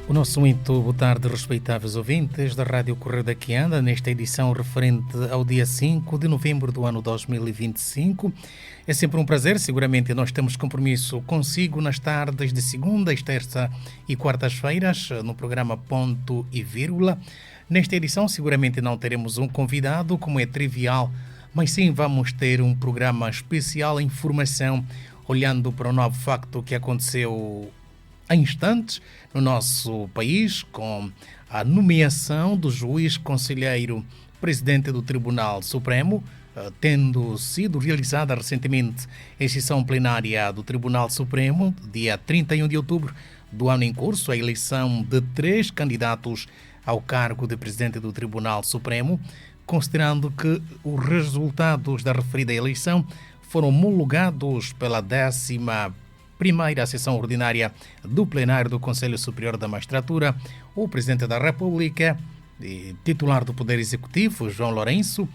O nosso muito boa tarde, respeitáveis ouvintes da Rádio Correio da que anda, nesta edição referente ao dia 5 de novembro do ano 2025. É sempre um prazer, seguramente nós temos compromisso consigo nas tardes de segundas, terça e quartas-feiras, no programa Ponto e Vírgula. Nesta edição, seguramente não teremos um convidado, como é trivial, mas sim vamos ter um programa especial em informação, olhando para o novo facto que aconteceu há instantes no nosso país, com a nomeação do juiz conselheiro presidente do Tribunal Supremo, tendo sido realizada recentemente a sessão plenária do Tribunal Supremo, dia 31 de outubro do ano em curso, a eleição de 3 candidatos ao cargo de presidente do Tribunal Supremo, considerando que os resultados da referida eleição foram homologados pela 11ª sessão ordinária do plenário do Conselho Superior da Magistratura. O Presidente da República, titular do Poder Executivo, João Lourenço,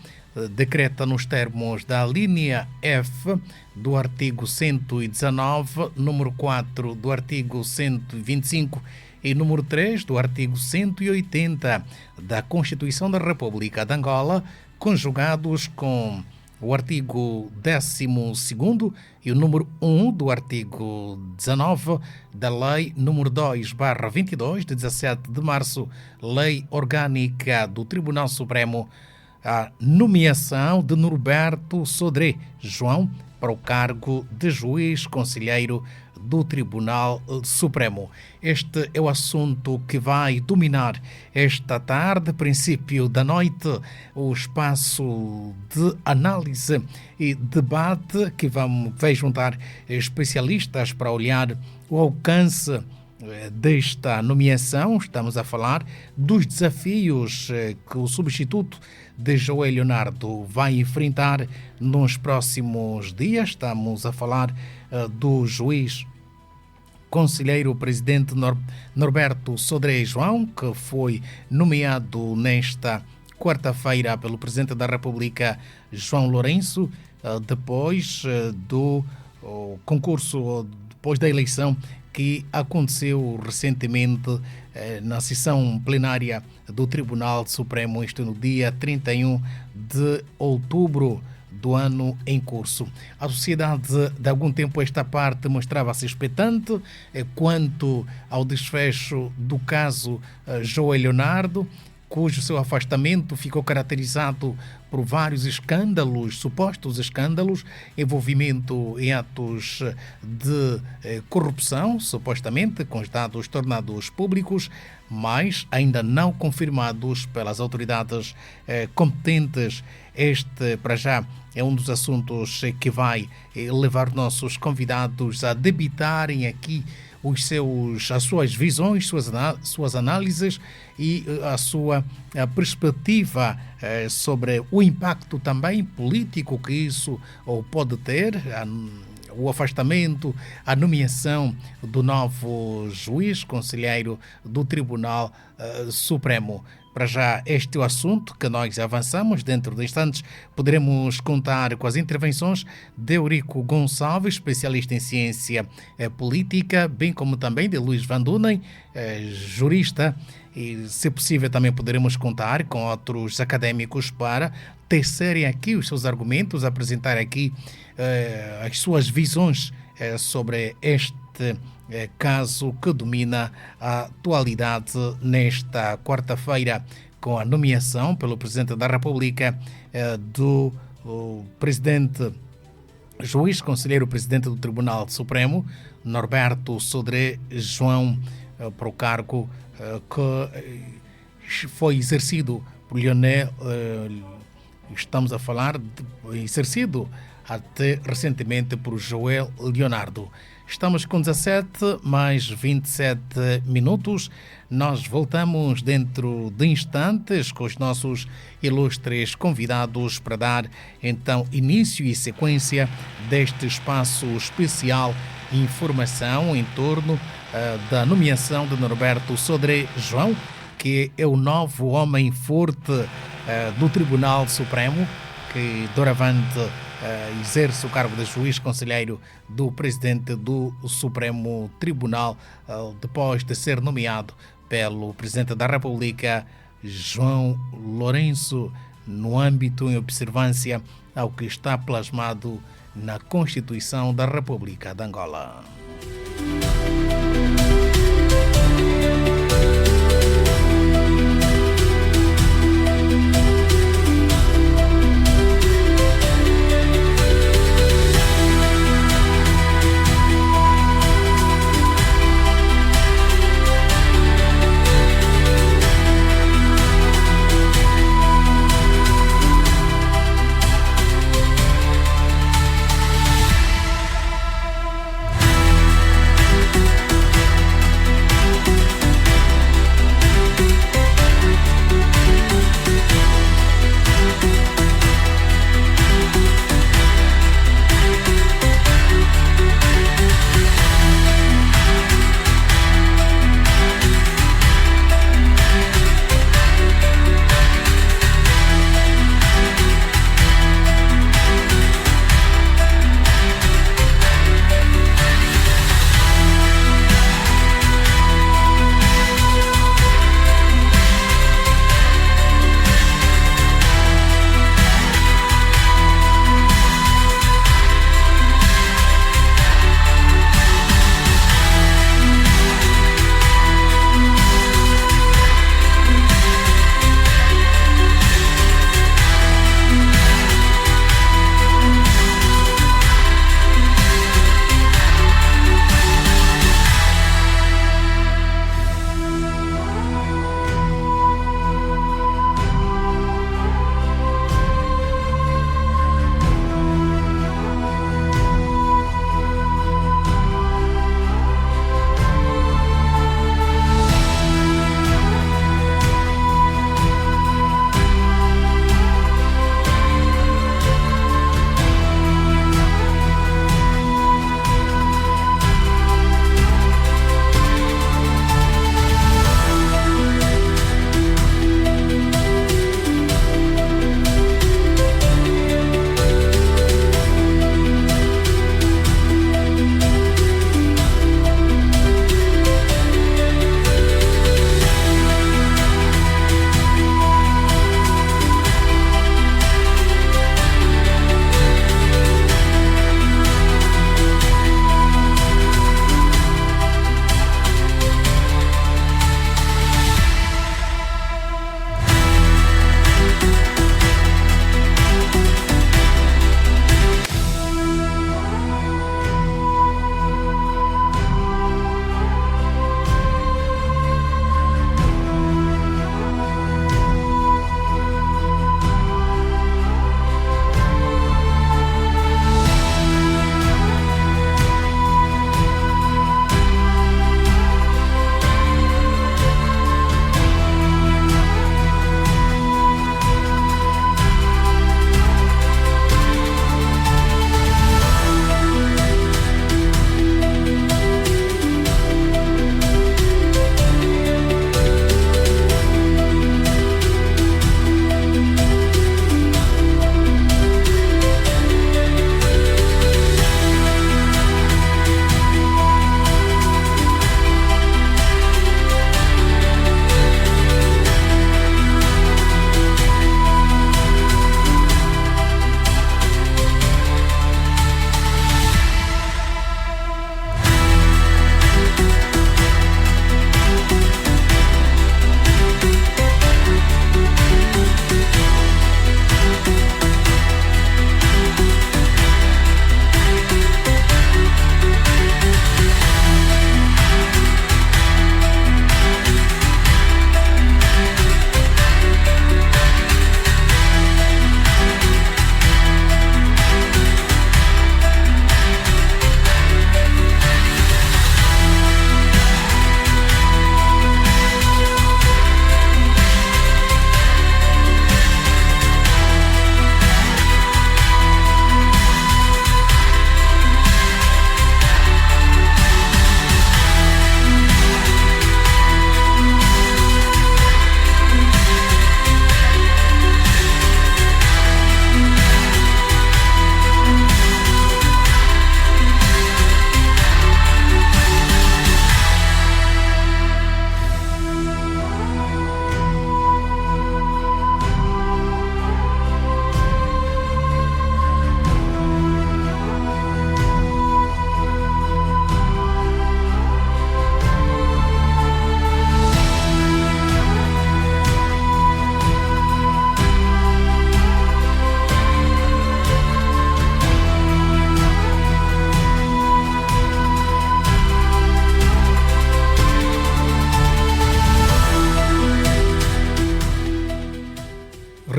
decreta nos termos da linha F do artigo 119, número 4 do artigo 125 e número 3 do artigo 180 da Constituição da República de Angola, conjugados com o artigo 12º e o número 1 do artigo 19 da Lei número 2/22, de 17 de março, Lei Orgânica do Tribunal Supremo, a nomeação de Norberto Sodré João para o cargo de juiz conselheiro do Tribunal Supremo. Este é o assunto que vai dominar esta tarde, princípio da noite, o espaço de análise e debate que vai juntar especialistas para olhar o alcance desta nomeação. Estamos a falar dos desafios que o substituto de João Leonardo vai enfrentar nos próximos dias. Estamos a falar do juiz conselheiro presidente Norberto Sodré João, que foi nomeado nesta quarta-feira pelo Presidente da República, João Lourenço, depois do concurso, depois da eleição que aconteceu recentemente na sessão plenária do Tribunal Supremo, isto no dia 31 de outubro do ano em curso. A sociedade, de algum tempo esta parte, mostrava-se expectante quanto ao desfecho do caso João Leonardo, cujo seu afastamento ficou caracterizado por vários escândalos, supostos escândalos, envolvimento em atos de corrupção, supostamente, com os dados tornados públicos, mas ainda não confirmados pelas autoridades competentes. Este, para já, é um dos assuntos que vai levar nossos convidados a debitarem aqui as suas visões, suas análises e a sua perspectiva sobre o impacto também político que isso pode ter, o afastamento, a nomeação do novo juiz conselheiro do Tribunal Supremo. Para já, este é o assunto que nós avançamos. Dentro de instantes, poderemos contar com as intervenções de Eurico Gonçalves, especialista em ciência política, bem como também de Luís Van Dunen, jurista. E, se possível, também poderemos contar com outros académicos para tecerem aqui os seus argumentos, apresentar aqui as suas visões sobre este caso que domina a atualidade nesta quarta-feira, com a nomeação pelo Presidente da República do presidente, juiz conselheiro presidente do Tribunal Supremo, Norberto Sodré João, para o cargo que foi exercido por Leonel, estamos a falar exercido até recentemente por João Leonardo. Estamos com 17 mais 27 minutos. Nós voltamos dentro de instantes com os nossos ilustres convidados para dar então início e sequência deste espaço especial informação em torno da nomeação de Norberto Sodré João, que é o novo homem forte do Tribunal Supremo, que doravante exerce o cargo de juiz conselheiro do presidente do Supremo Tribunal, depois de ser nomeado pelo Presidente da República, João Lourenço, no âmbito em observância ao que está plasmado na Constituição da República de Angola.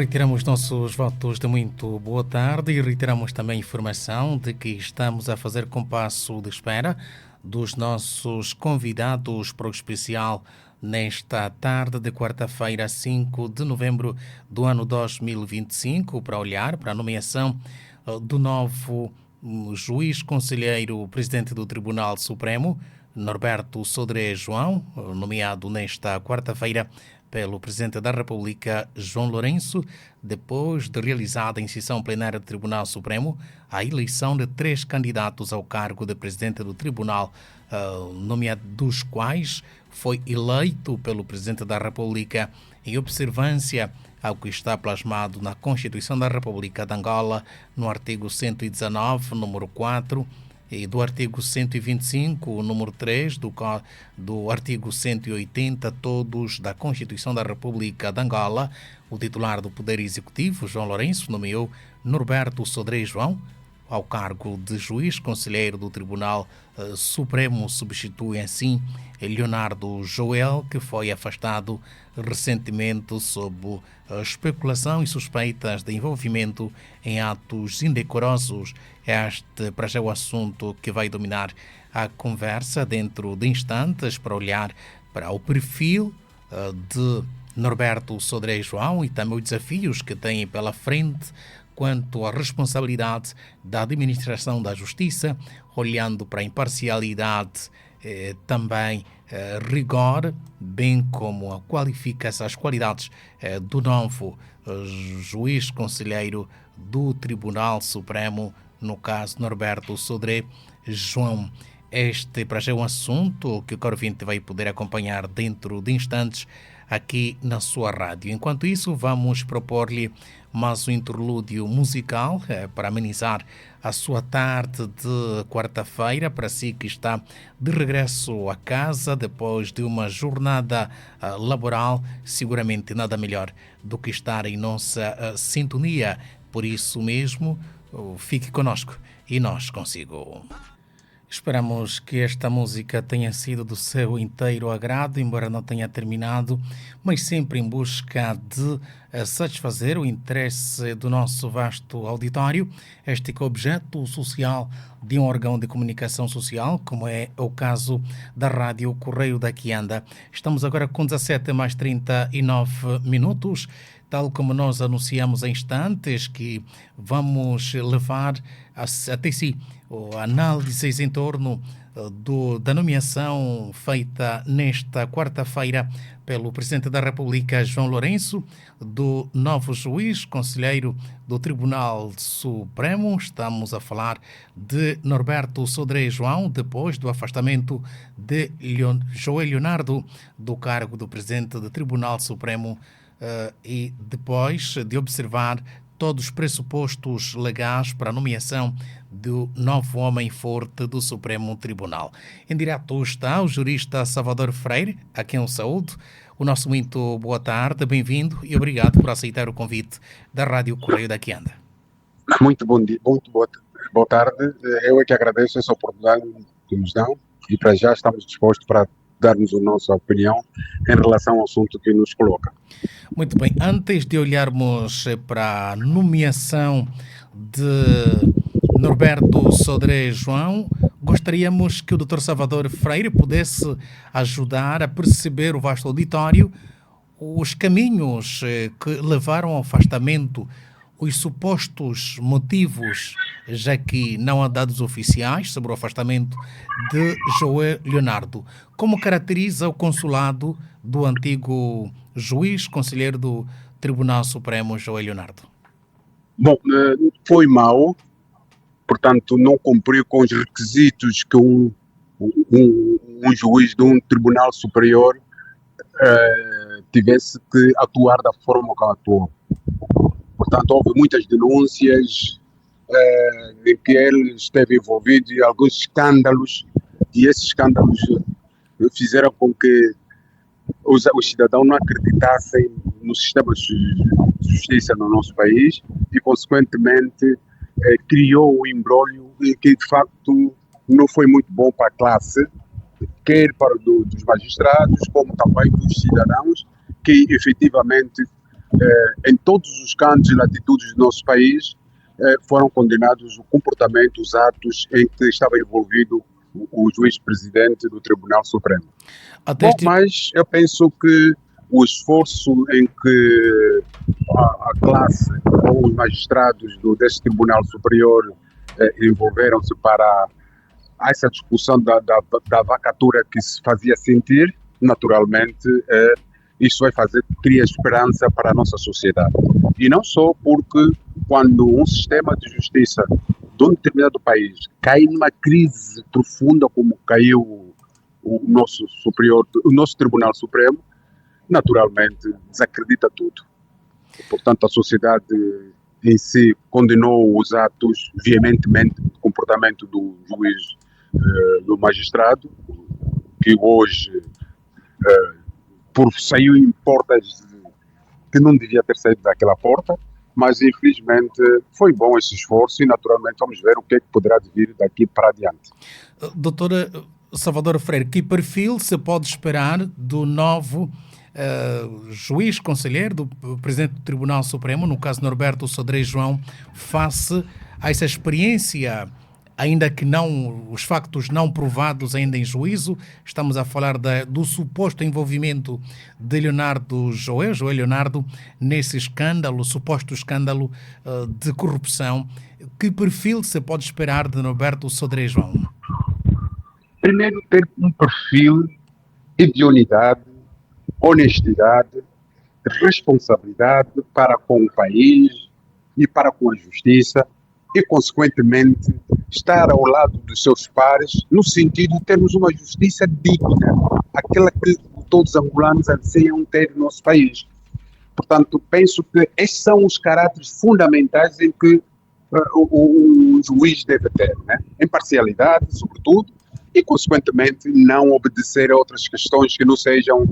Reiteramos nossos votos de muito boa tarde e reiteramos também a informação de que estamos a fazer compasso de espera dos nossos convidados para o especial nesta tarde de quarta-feira, 5 de novembro do ano 2025, para olhar para a nomeação do novo juiz conselheiro presidente do Tribunal Supremo, Norberto Sodré João, nomeado nesta quarta-feira pelo Presidente da República, João Lourenço, depois de realizada em sessão plenária do Tribunal Supremo a eleição de 3 candidatos ao cargo de Presidente do Tribunal, nomeado dos quais foi eleito pelo Presidente da República em observância ao que está plasmado na Constituição da República de Angola, no artigo 119, número 4, e do artigo 125, número 3, do artigo 180, todos da Constituição da República de Angola. O titular do Poder Executivo, João Lourenço, nomeou Norberto Sodré João ao cargo de juiz conselheiro do Tribunal Supremo. Substitui assim Leonardo Joel, que foi afastado recentemente sob especulação e suspeitas de envolvimento em atos indecorosos. Este para já é o assunto que vai dominar a conversa dentro de instantes, para olhar para o perfil de Norberto Sodré João e também os desafios que tem pela frente quanto à responsabilidade da administração da justiça, olhando para a imparcialidade, também rigor, bem como qualifica-se as qualidades do novo juiz conselheiro do Tribunal Supremo, no caso Norberto Sodré João. Este para já é um assunto que o caro ouvinte vai poder acompanhar dentro de instantes aqui na sua rádio. Enquanto isso, vamos propor-lhe mais um interlúdio musical para amenizar a sua tarde de quarta-feira, para si que está de regresso a casa depois de uma jornada laboral. Seguramente nada melhor do que estar em nossa sintonia. Por isso mesmo, fique conosco e nós consigo. Esperamos que esta música tenha sido do seu inteiro agrado, embora não tenha terminado, mas sempre em busca de satisfazer o interesse do nosso vasto auditório. Este que é o objeto social de um órgão de comunicação social, como é o caso da Rádio Correio da Quianda. Estamos agora com 17 mais 39 minutos. Tal como nós anunciamos em instantes, que vamos levar até si análises em torno da nomeação feita nesta quarta-feira pelo Presidente da República, João Lourenço, do novo juiz conselheiro do Tribunal Supremo. Estamos a falar de Norberto Sodré João, depois do afastamento de Joel Leonardo do cargo do Presidente do Tribunal Supremo, e depois de observar todos os pressupostos legais para a nomeação do novo homem forte do Supremo Tribunal. Em direto está o jurista Salvador Freire, a quem eu saúdo. O nosso muito boa tarde, bem-vindo e obrigado por aceitar o convite da Rádio Correio da Quianda. Muito bom dia, muito boa tarde. Eu é que agradeço essa oportunidade que nos dão e para já estamos dispostos para darmos a nossa opinião em relação ao assunto que nos coloca. Muito bem, antes de olharmos para a nomeação de Norberto Sodré João, gostaríamos que o Dr. Salvador Freire pudesse ajudar a perceber o vasto auditório os caminhos que levaram ao afastamento, os supostos motivos, já que não há dados oficiais sobre o afastamento de Joel Leonardo. Como caracteriza o consulado do antigo juiz conselheiro do Tribunal Supremo, Joel Leonardo? Bom, foi mau, portanto não cumpriu com os requisitos que um juiz de um tribunal superior tivesse que atuar da forma que atuou. Portanto, houve muitas denúncias em que ele esteve envolvido em alguns escândalos, e esses escândalos fizeram com que os cidadãos não acreditassem no sistema de justiça no nosso país e, consequentemente, criou um imbróglio que, de facto, não foi muito bom para a classe, quer para dos magistrados, como também dos cidadãos, que efetivamente em todos os cantos e latitudes do nosso país, foram condenados o comportamento, os atos em que estava envolvido o juiz-presidente do Tribunal Supremo. Mas eu penso que o esforço em que a classe ou os magistrados desse Tribunal Superior envolveram-se para essa discussão da vacatura que se fazia sentir, naturalmente, isso vai criar esperança para a nossa sociedade. E não só porque quando um sistema de justiça de um determinado país cai numa crise profunda como caiu o nosso Tribunal Supremo, naturalmente desacredita tudo. Portanto, a sociedade em si condenou os atos veementemente do comportamento do juiz, do magistrado, que hoje saiu em portas que não devia ter saído daquela porta, mas infelizmente foi bom esse esforço e naturalmente vamos ver o que é que poderá vir daqui para adiante. Doutora Salvador Freire, que perfil se pode esperar do novo juiz conselheiro, do presidente do Tribunal Supremo, no caso Norberto Sodré João, face a essa experiência, ainda que não, os factos não provados ainda em juízo? Estamos a falar do suposto envolvimento de João Leonardo, nesse escândalo, suposto escândalo de corrupção. Que perfil se pode esperar de Norberto Sodré João? Primeiro, ter um perfil de unidade, honestidade, responsabilidade para com o país e para com a justiça e, consequentemente, estar ao lado dos seus pares no sentido de termos uma justiça digna, aquela que todos os angolanos anseiam ter no nosso país. Portanto, penso que esses são os caráteres fundamentais em que o juiz deve ter, né? Imparcialidade, sobretudo, e, consequentemente, não obedecer a outras questões que não sejam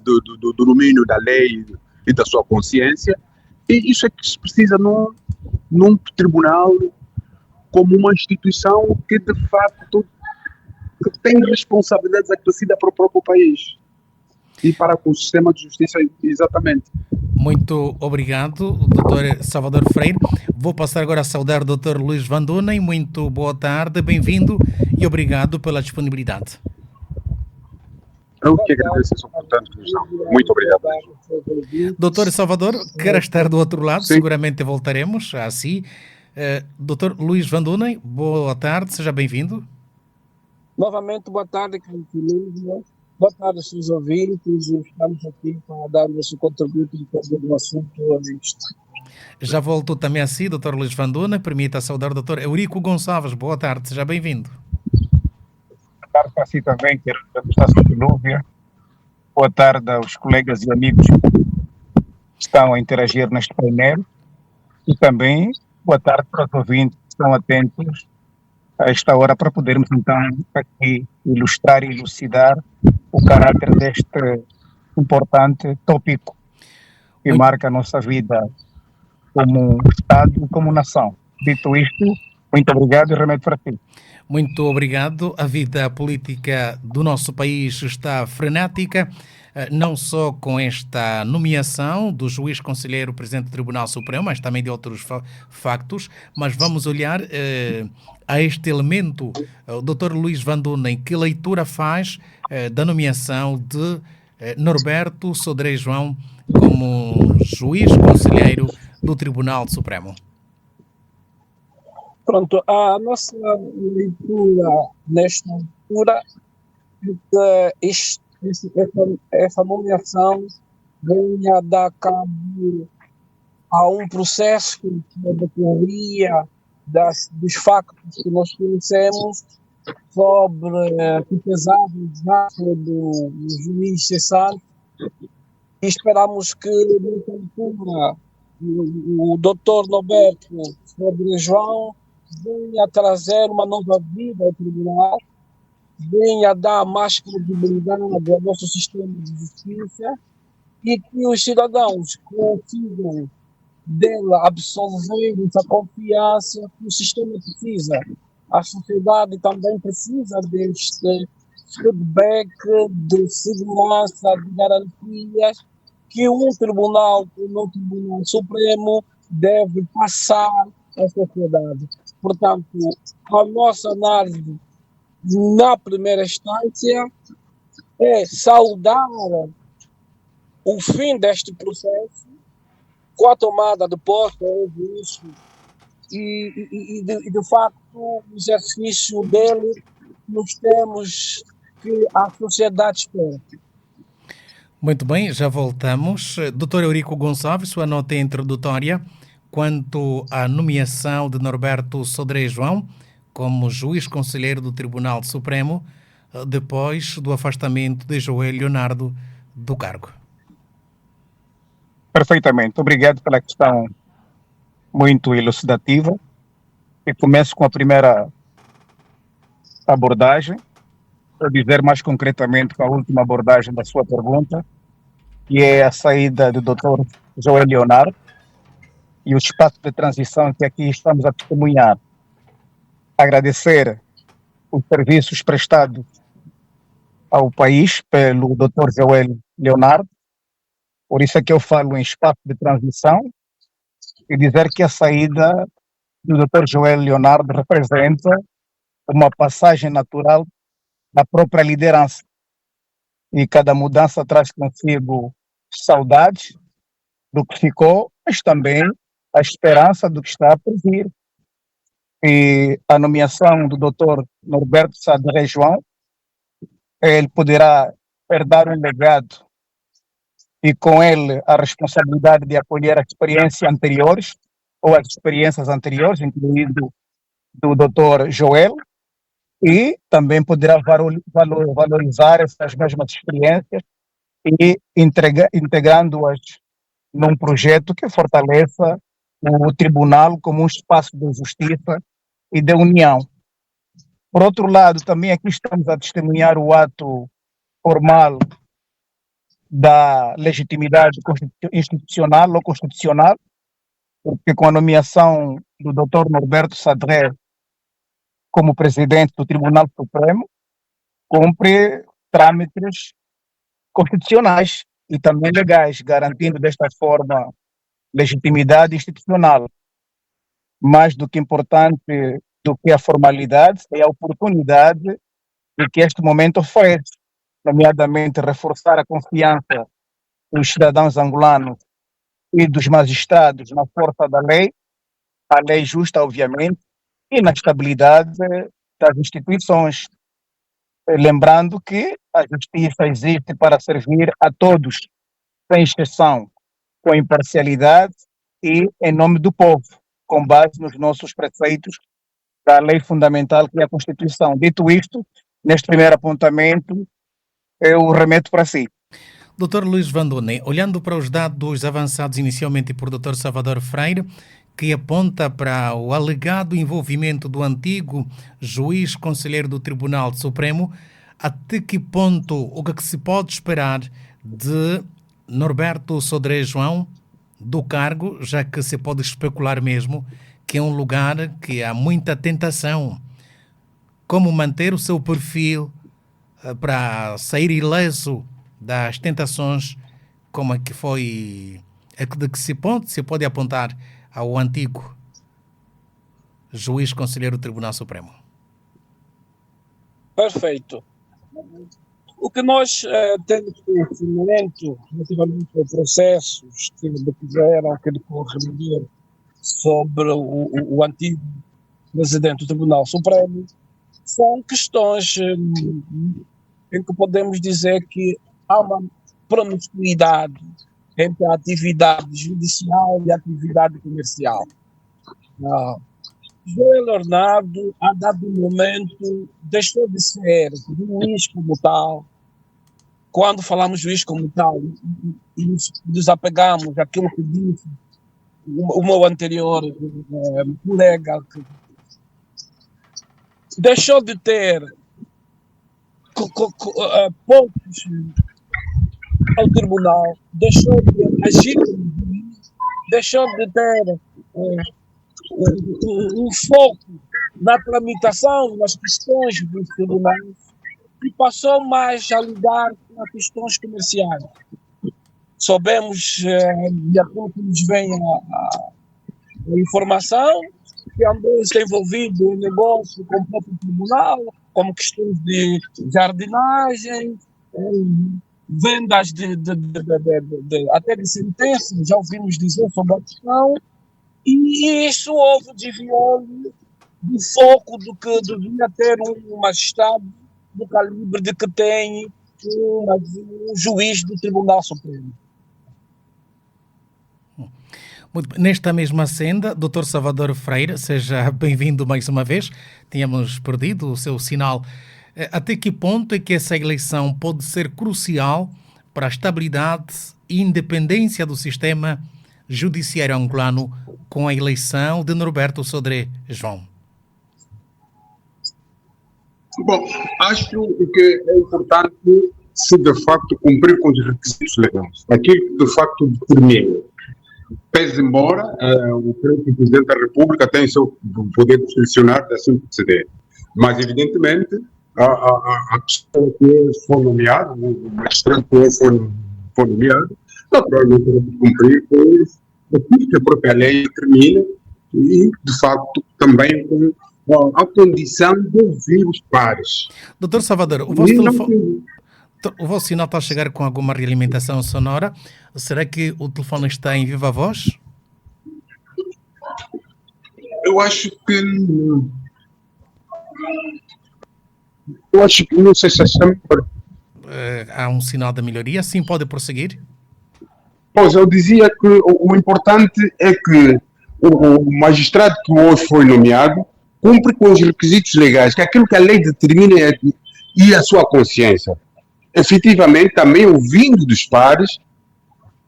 do domínio da lei e da sua consciência. E isso é que se precisa num tribunal como uma instituição que, de facto, que tem responsabilidades acrescidas para o próprio país e para o sistema de justiça, exatamente. Muito obrigado, Dr. Salvador Freire. Vou passar agora a saudar o Dr. Luís Vandunem. Muito boa tarde, bem-vindo e obrigado pela disponibilidade. Eu que agradeço essa oportunidade. Muito obrigado. Dr. Salvador, quer estar do outro lado? Sim. Seguramente voltaremos assim. Dr. Luís Vandunem, boa tarde, seja bem-vindo. Novamente, boa tarde, Carlos. Boa tarde, seus ouvintes. Estamos aqui para dar o nosso contributo do assunto visto. Já volto também assim, Dr. Luís Vandunem. Permita saudar o Dr. Eurico Gonçalves. Boa tarde, seja bem-vindo. Boa tarde para si também, quero estar sobre Núvia. Boa tarde aos colegas e amigos que estão a interagir neste painel. E também boa tarde para os ouvintes que estão atentos a esta hora para podermos então aqui ilustrar e elucidar o caráter deste importante tópico que marca a nossa vida como Estado e como nação. Dito isto, muito obrigado e remeto para ti. Muito obrigado. A vida política do nosso país está frenética, não só com esta nomeação do juiz conselheiro presidente do Tribunal Supremo, mas também de outros factos. Mas vamos olhar a este elemento. O Dr. Luís Vandunem, que leitura faz da nomeação de Norberto Sodré João como juiz conselheiro do Tribunal Supremo? Pronto, a nossa leitura nesta altura é que essa nomeação venha dar cabo a um processo que decorria dos factos que nós conhecemos sobre que pesavam os atos do juiz cessante. E esperamos que, nessa altura, o doutor Norberto Sodré João venha trazer uma nova vida ao tribunal, venha dar mais credibilidade ao nosso sistema de justiça e que os cidadãos consigam dela absorver essa confiança que o sistema precisa. A sociedade também precisa deste feedback de segurança, de garantias que um tribunal, como o Tribunal Supremo, deve passar à sociedade. Portanto, a nossa análise na primeira instância é saudar o fim deste processo com a tomada de posse disso e de facto o exercício dele nos termos que a sociedade espera. Muito bem, já voltamos. Doutor Eurico Gonçalves, sua nota introdutória quanto à nomeação de Norberto Sodré João como juiz conselheiro do Tribunal Supremo depois do afastamento de Joel Leonardo do cargo. Perfeitamente. Obrigado pela questão muito elucidativa. E começo com a primeira abordagem, para dizer mais concretamente com a última abordagem da sua pergunta, que é a saída do Dr. Joel Leonardo e o espaço de transição que aqui estamos a testemunhar. Agradecer os serviços prestados ao país pelo Dr. Joel Leonardo, por isso é que eu falo em espaço de transição, e dizer que a saída do Dr. Joel Leonardo representa uma passagem natural da própria liderança. E cada mudança traz consigo saudades do que ficou, mas também a esperança do que está por vir. E a nomeação do Dr. Norberto Sodré João, ele poderá herdar um legado e com ele a responsabilidade de acolher as experiências anteriores, ou as experiências anteriores, incluindo do Dr. Joel, e também poderá valorizar essas mesmas experiências e integrando-as num projeto que fortaleça o tribunal como um espaço de justiça e de união. Por outro lado, também aqui estamos a testemunhar o ato formal da legitimidade institucional ou constitucional, porque com a nomeação do Dr. Norberto Sodré como presidente do Tribunal Supremo, cumpre trâmites constitucionais e também legais, garantindo desta forma legitimidade institucional. Mais do que importante do que a formalidade é a oportunidade de que este momento oferece, nomeadamente reforçar a confiança dos cidadãos angolanos e dos magistrados na força da lei, a lei justa, obviamente, e na estabilidade das instituições. Lembrando que a justiça existe para servir a todos, sem exceção, com imparcialidade e em nome do povo, com base nos nossos preceitos da lei fundamental que é a Constituição. Dito isto, neste primeiro apontamento, eu remeto para si. Dr. Luís Vandone, olhando para os dados avançados inicialmente por Dr. Salvador Freire, que aponta para o alegado envolvimento do antigo juiz conselheiro do Tribunal Supremo, até que ponto o que se pode esperar de Norberto Sodré João do cargo, já que se pode especular mesmo que é um lugar que há muita tentação. Como manter o seu perfil para sair ileso das tentações, como é que foi, de que se pode apontar ao antigo juiz conselheiro do Tribunal Supremo? Perfeito. O que nós temos conhecimento relativamente a processos que decorreram sobre o antigo presidente do Tribunal Supremo são questões em que podemos dizer que há uma promiscuidade entre a atividade judicial e a atividade comercial. Joel Leonardo, a dado momento, deixou de ser juiz como tal. Quando falamos juiz como tal, e nos desapegamos daquilo que disse o meu anterior colega, que deixou de ter pontos ao tribunal, deixou de agir, deixou de ter um foco na tramitação das questões dos tribunais e passou mais a lidar com as questões comerciais. soubemos, de acordo que nos vem a informação, que André está envolvido em negócio com o próprio tribunal, como questões de jardinagem, vendas até de sentenças, já ouvimos dizer sobre a questão, e isso houve desviou do foco do que devia ter um magistrado do calibre de que tem um juiz do Tribunal Supremo. Muito bem. Nesta mesma senda, Dr. Salvador Freire, seja bem-vindo mais uma vez. Tínhamos perdido o seu sinal. Até que ponto é que essa eleição pode ser crucial para a estabilidade e independência do sistema judiciário angolano com a eleição de Norberto Sodré João? Bom, acho que é importante se de facto cumprir com os requisitos legais. Aquilo que de facto determina. Pese embora o Presidente da República tem seu poder discricionário de assim proceder. Mas, evidentemente, a pessoa que foi nomeada, o magistrado que foi nomeado, naturalmente deve cumprir com aquilo que a própria lei determina e, de facto, também com a condição de ouvir os pares. Doutor Salvador, o vosso sinal está a chegar com alguma realimentação sonora. Será que o telefone está em viva voz? Eu acho que não sei se está melhor. Há um sinal de melhoria. Sim, pode prosseguir. Pois, eu dizia que o importante é que o magistrado que hoje foi nomeado cumpre com os requisitos legais, que é aquilo que a lei determina e a sua consciência. Efetivamente, também ouvindo dos pares,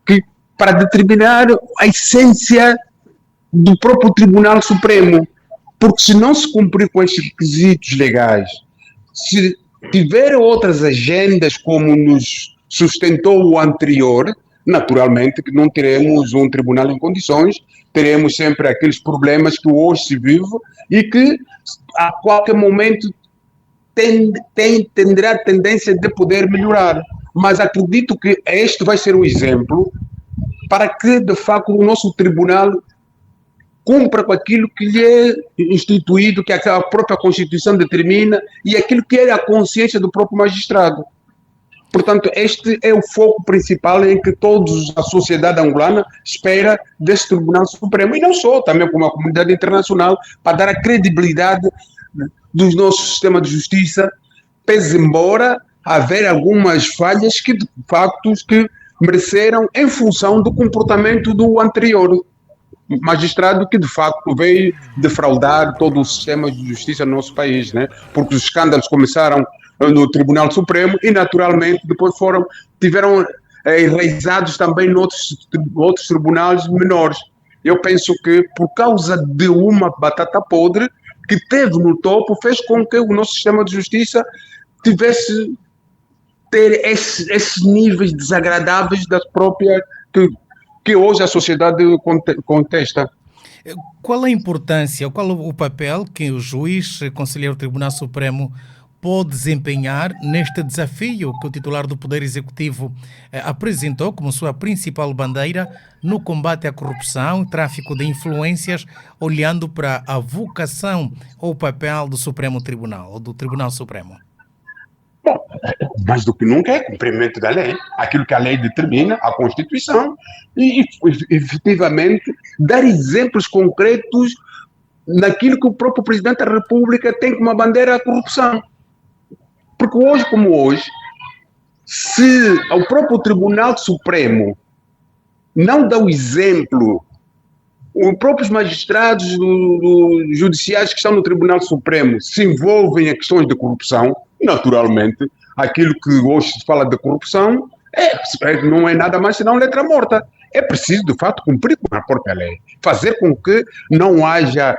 que para determinar a essência do próprio Tribunal Supremo. Porque se não se cumprir com estes requisitos legais, se tiver outras agendas como nos sustentou o anterior, naturalmente que não teremos um tribunal em condições, teremos sempre aqueles problemas que hoje se vive e que a qualquer momento terá a tendência de poder melhorar. Mas acredito que este vai ser um exemplo para que, de facto, o nosso tribunal cumpra com aquilo que lhe é instituído, que a própria Constituição determina e aquilo que é a consciência do próprio magistrado. Portanto, este é o foco principal em que toda a sociedade angolana espera desse Tribunal Supremo. E não só, também como a comunidade internacional, para dar a credibilidade do nosso sistema de justiça, pese embora haver algumas falhas que, de facto, que mereceram em função do comportamento do anterior magistrado que, de facto, veio defraudar todo o sistema de justiça no nosso país, né? Porque os escândalos começaram no Tribunal Supremo e, naturalmente, depois tiveram enraizados também em outros tribunais menores. Eu penso que, por causa de uma batata podre que teve no topo, fez com que o nosso sistema de justiça tivesse ter esses níveis desagradáveis das próprias que hoje a sociedade contesta. Qual a importância, qual o papel que o juiz, conselheiro do Tribunal Supremo, pode desempenhar neste desafio que o titular do Poder Executivo apresentou como sua principal bandeira no combate à corrupção e tráfico de influências, olhando para a vocação ou papel do Supremo Tribunal, ou do Tribunal Supremo? Bom, mais do que nunca é cumprimento da lei, aquilo que a lei determina, a Constituição, e efetivamente dar exemplos concretos naquilo que o próprio Presidente da República tem como bandeira a corrupção. Porque hoje como hoje, se o próprio Tribunal Supremo não dá o exemplo, os próprios magistrados judiciais que estão no Tribunal Supremo se envolvem em questões de corrupção, naturalmente, aquilo que hoje se fala de corrupção não é nada mais senão letra morta. É preciso, de fato, cumprir com a própria lei, fazer com que não haja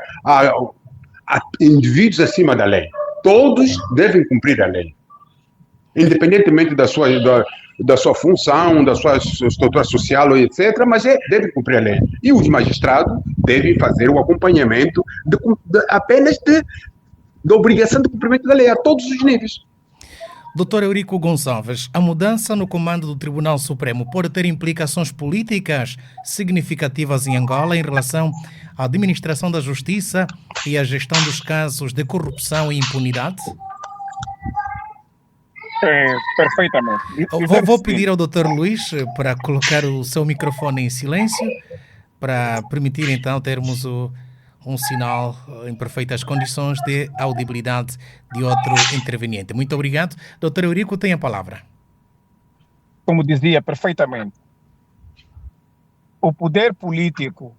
indivíduos acima da lei. Todos devem cumprir a lei, independentemente da sua função, da sua estrutura social, etc., mas devem cumprir a lei. E os magistrados devem fazer o acompanhamento apenas da obrigação de cumprimento da lei a todos os níveis. Doutor Eurico Gonçalves, a mudança no comando do Tribunal Supremo pode ter implicações políticas significativas em Angola em relação à administração da justiça e à gestão dos casos de corrupção e impunidade? Perfeitamente. Vou pedir ao Dr. Luís para colocar o seu microfone em silêncio para permitir então termos um sinal em perfeitas condições de audibilidade de outro interveniente. Muito obrigado. Dr. Eurico, tem a palavra. Como dizia perfeitamente, o poder político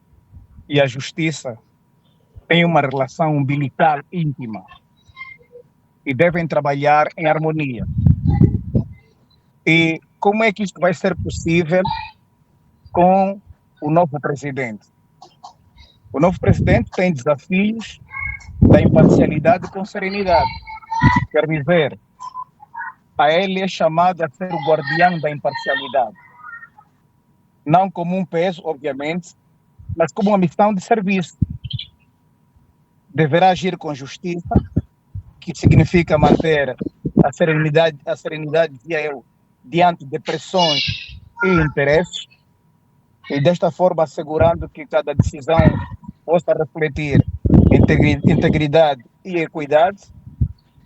e a justiça têm uma relação umbilical íntima e devem trabalhar em harmonia. E como é que isto vai ser possível com o novo presidente? O novo presidente tem desafios da imparcialidade com serenidade. Quer dizer, a ele é chamado a ser o guardião da imparcialidade. Não como um peso, obviamente, mas como uma missão de serviço. Deverá agir com justiça, que significa manter a serenidade, dizia eu, diante de pressões e interesses, e desta forma assegurando que cada decisão possa refletir integridade e equidade,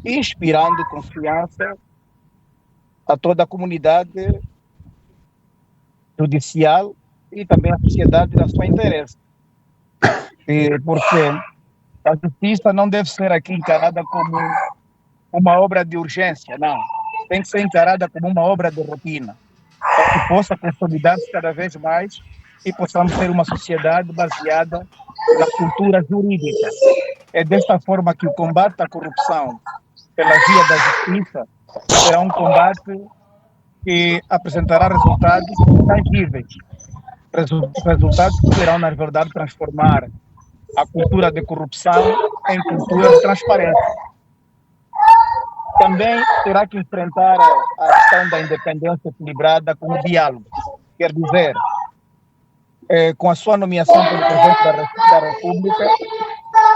e inspirando confiança a toda a comunidade judicial e também a sociedade da sua interesse. Porque a justiça não deve ser aqui encarada como uma obra de urgência, não. Tem que ser encarada como uma obra de rotina, para que possa consolidar-se cada vez mais e possamos ter uma sociedade baseada na cultura jurídica. É desta forma que o combate à corrupção pela via da justiça será um combate que apresentará resultados tangíveis, resultados que irão, na verdade, transformar a cultura de corrupção em cultura de transparência. Também terá que enfrentar a questão da independência equilibrada com o diálogo. Quer dizer, com a sua nomeação como Presidente da República,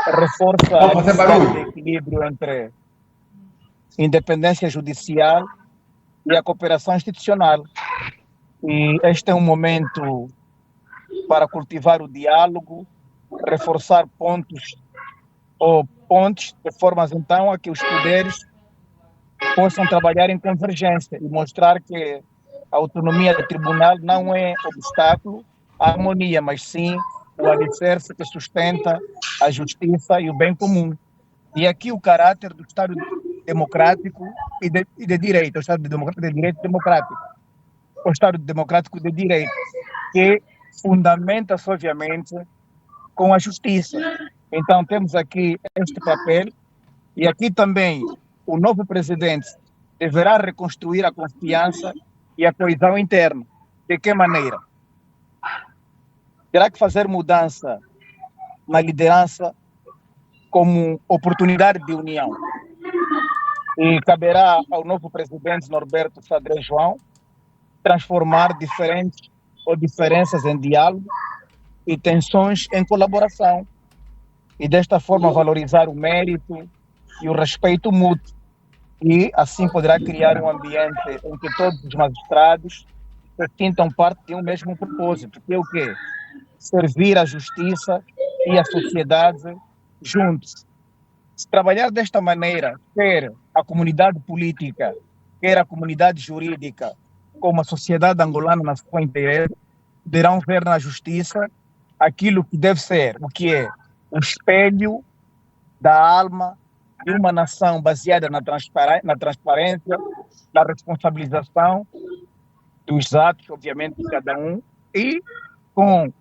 reforça o equilíbrio entre independência judicial e a cooperação institucional. E este é um momento para cultivar o diálogo, reforçar pontes, de formas então a que os poderes possam trabalhar em convergência e mostrar que a autonomia do tribunal não é obstáculo à harmonia, mas sim o alicerce que sustenta a justiça e o bem comum. E aqui o caráter do Estado democrático e de direito, o Estado de direito democrático, o Estado democrático de direito, que fundamenta-se, obviamente, com a justiça. Então, temos aqui este papel, e aqui também o novo presidente deverá reconstruir a confiança e a coesão interna. De que maneira? Terá que fazer mudança na liderança como oportunidade de união. E caberá ao novo presidente Norberto Sadré João transformar diferenças em diálogo e tensões em colaboração. E desta forma valorizar o mérito e o respeito mútuo. E assim poderá criar um ambiente em que todos os magistrados se sintam parte de um mesmo propósito, que é o quê? Servir a justiça e a sociedade juntos. Se trabalhar desta maneira, quer a comunidade política, quer a comunidade jurídica, como a sociedade angolana na sua inteira, poderão ver na justiça aquilo que deve ser, o que é o espelho da alma de uma nação baseada na transparência, na responsabilização dos atos, obviamente, de cada um, e com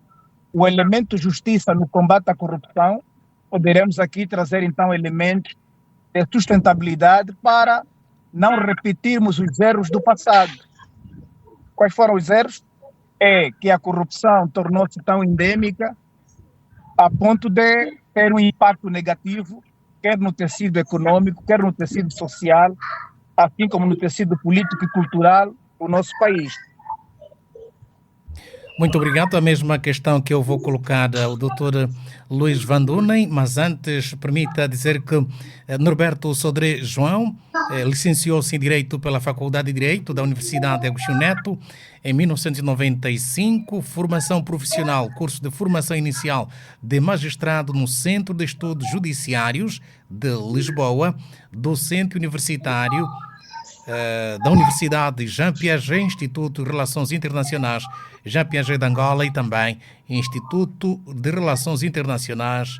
o elemento justiça no combate à corrupção, poderemos aqui trazer, então, elementos de sustentabilidade para não repetirmos os erros do passado. Quais foram os erros? É que a corrupção tornou-se tão endêmica a ponto de ter um impacto negativo, quer no tecido econômico, quer no tecido social, assim como no tecido político e cultural do nosso país. Muito obrigado. A mesma questão que eu vou colocar ao Dr. Luís Van Dunen, mas antes permita dizer que Norberto Sadré João licenciou-se em Direito pela Faculdade de Direito da Universidade Agostinho Neto em 1995, formação profissional, curso de formação inicial de magistrado no Centro de Estudos Judiciários de Lisboa, docente universitário da Universidade Jean Piaget, Instituto de Relações Internacionais Jean Piaget de Angola e também Instituto de Relações Internacionais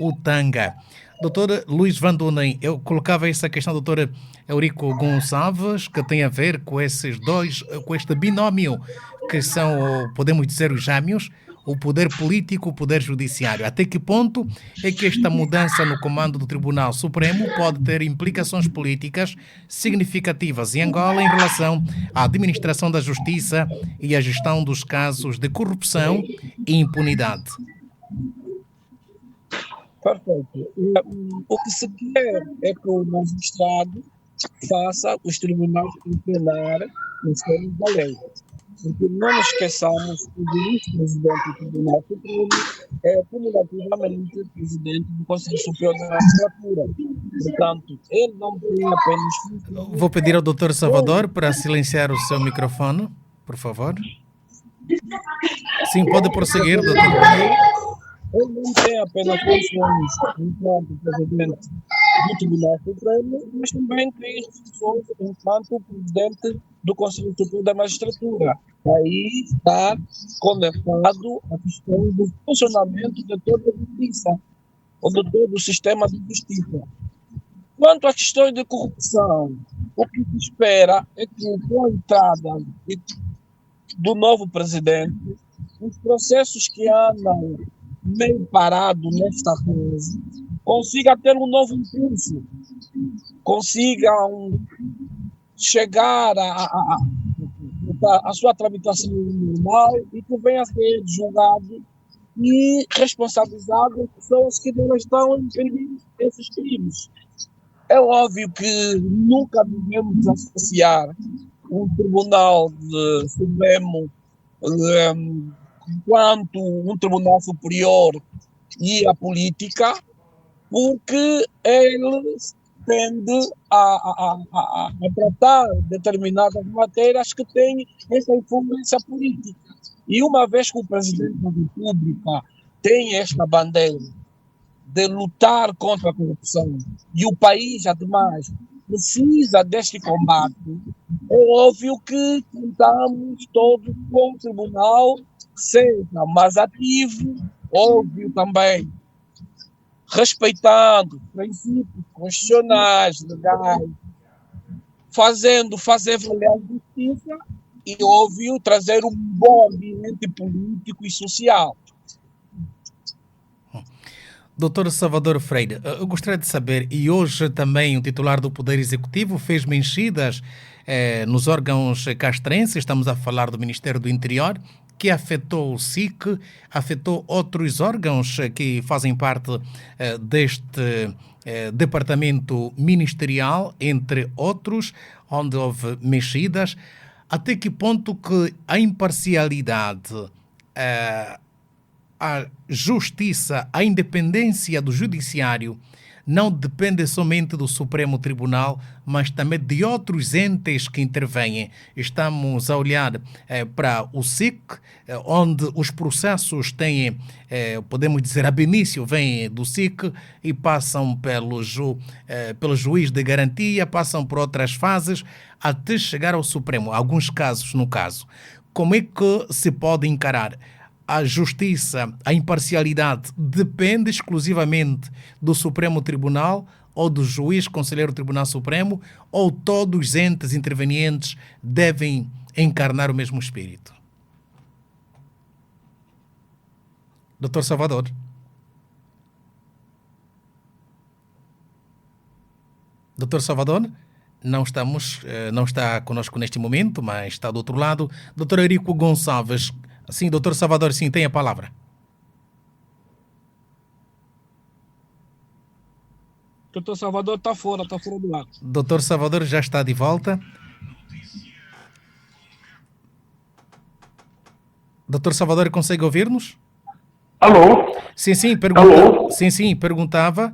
UTANGA. Doutor Luís Vandunem, eu colocava essa questão, doutor Eurico Gonçalves, que tem a ver com esses dois, com este binómio que são, podemos dizer, os gêmeos, o poder político, o poder judiciário. Até que ponto é que esta mudança no comando do Tribunal Supremo pode ter implicações políticas significativas em Angola em relação à administração da justiça e à gestão dos casos de corrupção e impunidade? Perfeito. O que se quer é que o magistrado faça os tribunais funcionar nos termos da lei. Porque não nos esqueçamos que o vice-presidente do Tribunal Supremo é cumulativamente presidente do Conselho Superior da Magistratura. Portanto, ele não tem apenas... Vou pedir ao doutor Salvador para silenciar o seu microfone, por favor. Sim, pode prosseguir, doutor. Ele não tem apenas funções enquanto presidente do Tribunal Supremo, mas também tem funções enquanto presidente do Conselho Superior da Magistratura. Aí está conectado a questão do funcionamento de toda a justiça, ou de todo o sistema de justiça. Quanto às questões de corrupção, o que se espera é que, com a entrada do novo presidente, os processos que andam meio parado nesta fase, consiga ter um novo impulso, consigam chegar a sua tramitação normal e que venha a ser julgado e responsabilizado as pessoas que não estão impedindo esses crimes. É óbvio que nunca devemos associar um tribunal supremo enquanto um tribunal superior e a política, porque eles tendem a tratar determinadas matérias que têm essa influência política. E uma vez que o presidente da República tem esta bandeira de lutar contra a corrupção, e o país, ademais, precisa deste combate, é óbvio que tentamos todos com o tribunal seja mais ativo, óbvio também, respeitando princípios constitucionais, legais, fazer valer a justiça e, óbvio, trazer um bom ambiente político e social. Doutor Salvador Freire, eu gostaria de saber, e hoje também o titular do Poder Executivo fez mexidas nos órgãos castrenses, estamos a falar do Ministério do Interior, que afetou o SIC, afetou outros órgãos que fazem parte deste departamento ministerial, entre outros, onde houve mexidas. Até que ponto que a imparcialidade, a justiça, a independência do judiciário não depende somente do Supremo Tribunal, mas também de outros entes que intervêm. Estamos a olhar para o SIC, onde os processos têm, podemos dizer, ab início, vêm do SIC e passam pelo juiz de garantia, passam por outras fases, até chegar ao Supremo. Alguns casos, no caso. Como é que se pode encarar? A justiça, a imparcialidade depende exclusivamente do Supremo Tribunal ou do juiz conselheiro do Tribunal Supremo, ou todos os entes intervenientes devem encarnar o mesmo espírito? Doutor Salvador. Doutor Salvador, não está conosco neste momento, mas está do outro lado. Doutor Eurico Gonçalves. Sim, doutor Salvador, sim, tem a palavra. Doutor Salvador está fora do ar. Doutor Salvador já está de volta. Doutor Salvador, consegue ouvir-nos? Alô? Sim, Alô? Sim, perguntava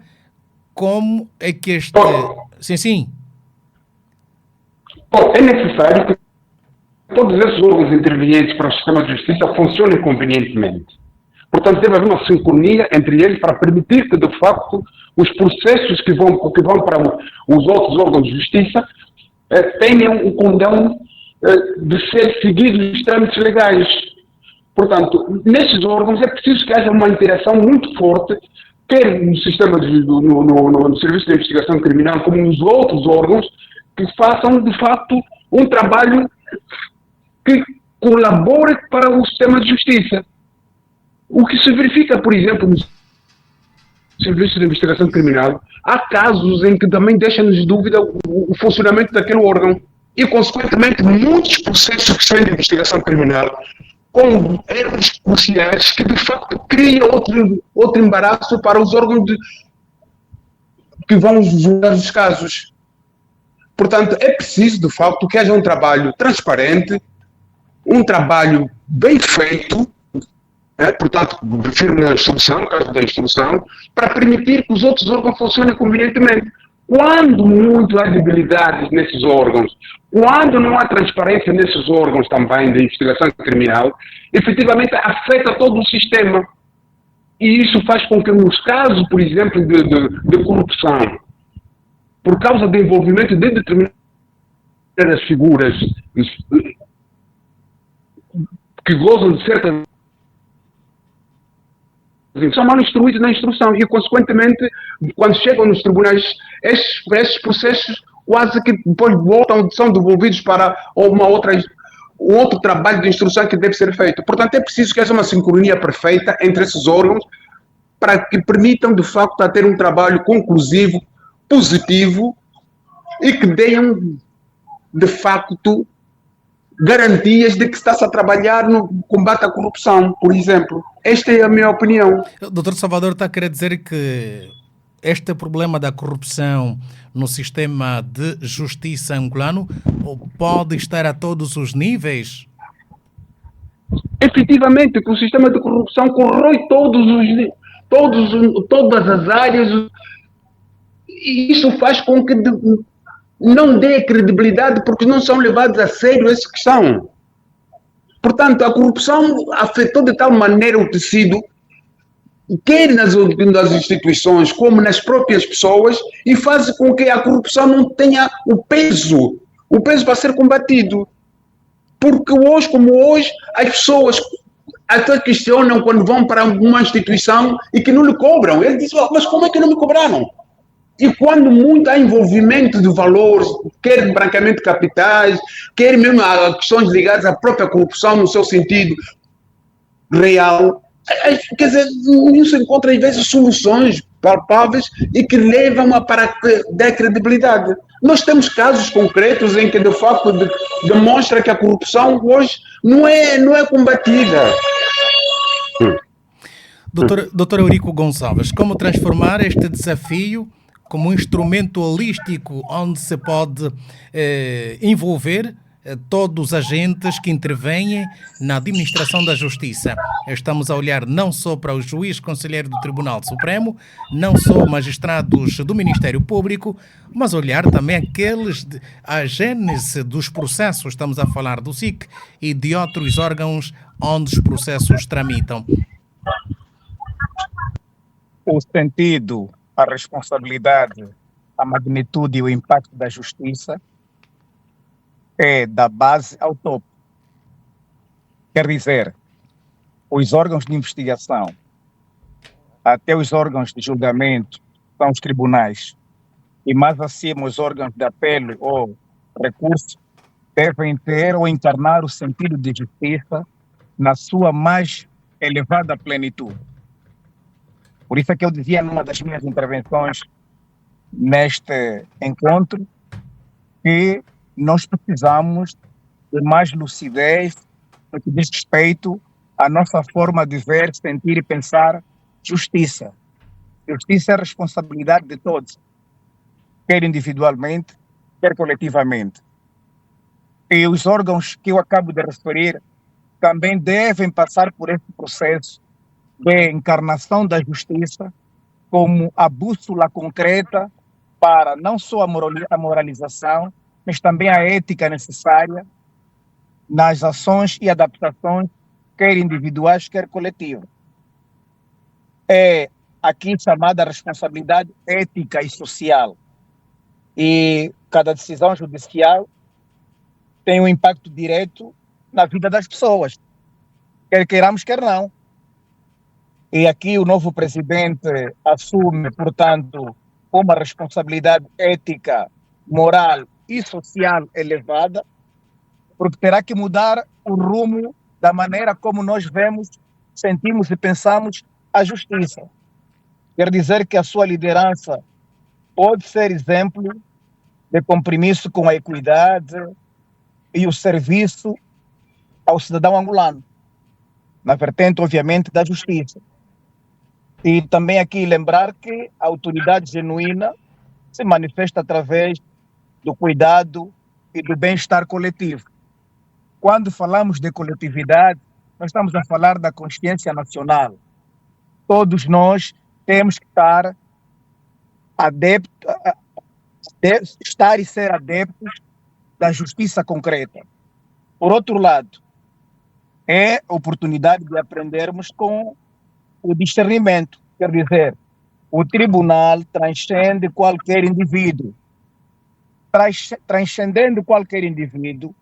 como é que este... Tô. Sim. É necessário que todos esses órgãos intervenientes para o sistema de justiça funcionem convenientemente. Portanto, deve haver uma sincronia entre eles para permitir que, de facto, os processos que vão para os outros órgãos de justiça tenham o condão de ser seguidos os trâmites legais. Portanto, nesses órgãos é preciso que haja uma interação muito forte, quer no sistema no Serviço de Investigação Criminal, como nos outros órgãos, que façam, de facto, um trabalho que colabore para o sistema de justiça. O que se verifica, por exemplo, no Serviço de Investigação Criminal, há casos em que também deixa-nos de dúvida o funcionamento daquele órgão. E, consequentemente, muitos processos que saem de investigação criminal com erros cruciais que, de facto, criam outro embaraço para os órgãos que vão julgar os casos. Portanto, é preciso, de facto, que haja um trabalho transparente, um trabalho bem feito, portanto, refiro na instrução, no caso da instrução, para permitir que os outros órgãos funcionem convenientemente. Quando muito há debilidades nesses órgãos, quando não há transparência nesses órgãos também de investigação criminal, efetivamente afeta todo o sistema. E isso faz com que nos casos, por exemplo, de corrupção, por causa do envolvimento de determinadas figuras que gozam de certas são mal instruídos na instrução e, consequentemente, quando chegam nos tribunais, esses processos quase que depois voltam, são devolvidos para um outro trabalho de instrução que deve ser feito. Portanto, é preciso que haja uma sincronia perfeita entre esses órgãos para que permitam, de facto, a ter um trabalho conclusivo, positivo e que deem, de facto, garantias de que está-se a trabalhar no combate à corrupção, por exemplo. Esta é a minha opinião. Doutor Salvador está a querer dizer que este problema da corrupção no sistema de justiça angolano pode estar a todos os níveis? Efetivamente, que o sistema de corrupção corrói todas as áreas e isso faz com que não dê credibilidade porque não são levados a sério essa questão. Portanto, a corrupção afetou de tal maneira o tecido, quer nas instituições como nas próprias pessoas, e faz com que a corrupção não tenha o peso para ser combatido. Porque hoje, como hoje, as pessoas até questionam quando vão para alguma instituição e que não lhe cobram. Eles dizem, mas como é que não me cobraram? E quando muito há envolvimento de valores, quer branqueamento de capitais, quer mesmo questões ligadas à própria corrupção no seu sentido real, quer dizer, não se encontra às vezes soluções palpáveis e que levam para dar credibilidade. Nós temos casos concretos em que de facto demonstra que a corrupção hoje não é combatida. Doutor Eurico Gonçalves, como transformar este desafio como um instrumento holístico onde se pode envolver todos os agentes que intervêm na administração da justiça? Estamos a olhar não só para o juiz conselheiro do Tribunal Supremo, não só magistrados do Ministério Público, mas olhar também a gênese dos processos. Estamos a falar do SIC e de outros órgãos onde os processos tramitam. O sentido, a responsabilidade, a magnitude e o impacto da justiça é da base ao topo. Quer dizer, os órgãos de investigação, até os órgãos de julgamento, são os tribunais, e mais acima os órgãos de apelo ou recurso, devem ter ou encarnar o sentido de justiça na sua mais elevada plenitude. Por isso é que eu dizia numa das minhas intervenções neste encontro que nós precisamos de mais lucidez no que diz respeito à nossa forma de ver, sentir e pensar justiça. Justiça é responsabilidade de todos, quer individualmente, quer coletivamente. E os órgãos que eu acabo de referir também devem passar por esse processo de encarnação da justiça como a bússola concreta para não só a moralização, mas também a ética necessária nas ações e adaptações, quer individuais, quer coletivas. É aqui chamada responsabilidade ética e social. E cada decisão judicial tem um impacto direto na vida das pessoas, quer queiramos, quer não. E aqui o novo presidente assume, portanto, uma responsabilidade ética, moral e social elevada, porque terá que mudar o rumo da maneira como nós vemos, sentimos e pensamos a justiça. Quer dizer que a sua liderança pode ser exemplo de compromisso com a equidade e o serviço ao cidadão angolano, na vertente, obviamente, da justiça. E também aqui lembrar que a autoridade genuína se manifesta através do cuidado e do bem-estar coletivo. Quando falamos de coletividade, nós estamos a falar da consciência nacional. Todos nós temos que estar estar e ser adeptos da justiça concreta. Por outro lado, é oportunidade de aprendermos com o discernimento, quer dizer, o tribunal transcende qualquer indivíduo. Transcendendo qualquer indivíduo,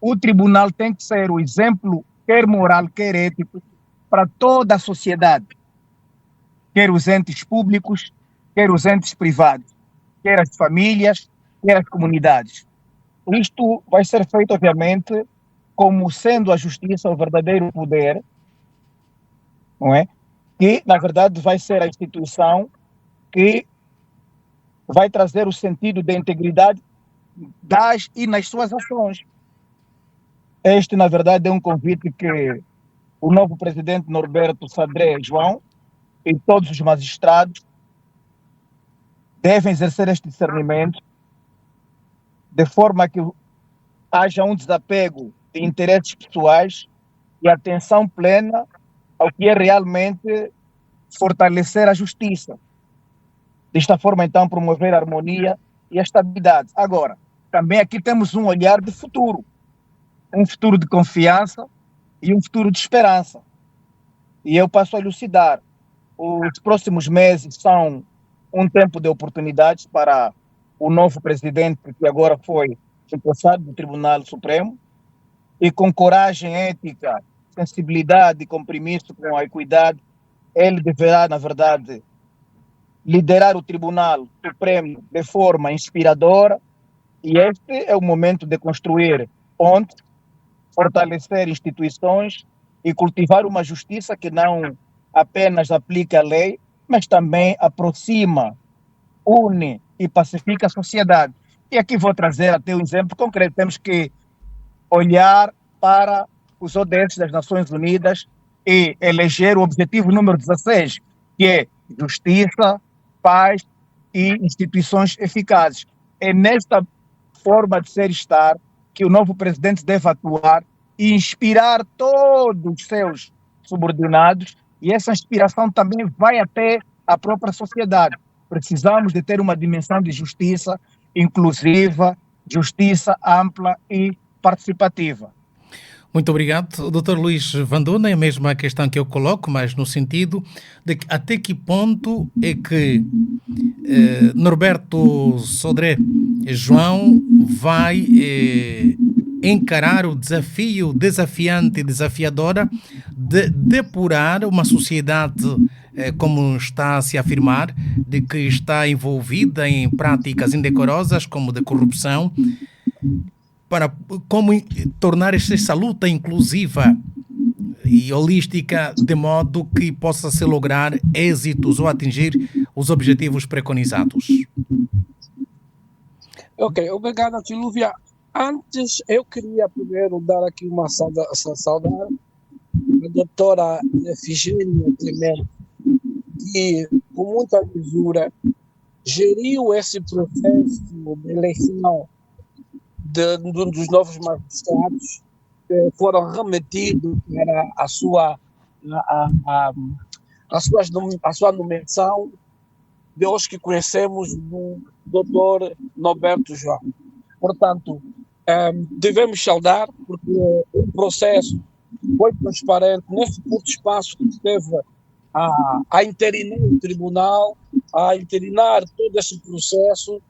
o tribunal tem que ser o exemplo, quer moral, quer ético, para toda a sociedade, quer os entes públicos, quer os entes privados, quer as famílias, quer as comunidades. Isto vai ser feito, obviamente, como sendo a justiça o verdadeiro poder, não é? Que, na verdade, vai ser a instituição que vai trazer o sentido de integridade das e nas suas ações. Este, na verdade, é um convite que o novo presidente Norberto Sodré João e todos os magistrados devem exercer este discernimento de forma que haja um desapego de interesses pessoais e atenção plena ao que é realmente fortalecer a justiça. Desta forma, então, promover a harmonia e a estabilidade. Agora, também aqui temos um olhar de futuro. Um futuro de confiança e um futuro de esperança. E eu passo a elucidar. Os próximos meses são um tempo de oportunidades para o novo presidente, que agora foi empossado do Tribunal Supremo, e com coragem ética, sensibilidade e compromisso com a equidade, ele deverá, na verdade, liderar o Tribunal Supremo de forma inspiradora, e este é o momento de construir pontes, fortalecer instituições e cultivar uma justiça que não apenas aplica a lei, mas também aproxima, une e pacifica a sociedade. E aqui vou trazer até um exemplo concreto. Temos que olhar para os ODS das Nações Unidas e eleger o objetivo número 16, que é justiça, paz e instituições eficazes. É nesta forma de ser e estar que o novo presidente deve atuar e inspirar todos os seus subordinados, e essa inspiração também vai até a própria sociedade. Precisamos de ter uma dimensão de justiça inclusiva, justiça ampla e participativa. Muito obrigado, Dr. Luís Vanduna. É a mesma questão que eu coloco, mas no sentido de que até que ponto é que Norberto Sodré João vai encarar o desafio desafiante e desafiadora de depurar uma sociedade, como está a se afirmar, de que está envolvida em práticas indecorosas como de corrupção, para como tornar essa luta inclusiva e holística de modo que possa se lograr êxitos ou atingir os objetivos preconizados. Ok, obrigado, Silvia. Antes, eu queria primeiro dar aqui uma saudade à doutora Efigênia Clemente, que, com muita lisura, geriu esse processo de eleição dos novos magistrados, que foram remetidos para a sua nomeação, de hoje que conhecemos do Dr. Norberto João. Portanto, devemos saudar, porque o processo foi transparente nesse curto espaço que teve a interinar o tribunal, a interinar todo esse processo.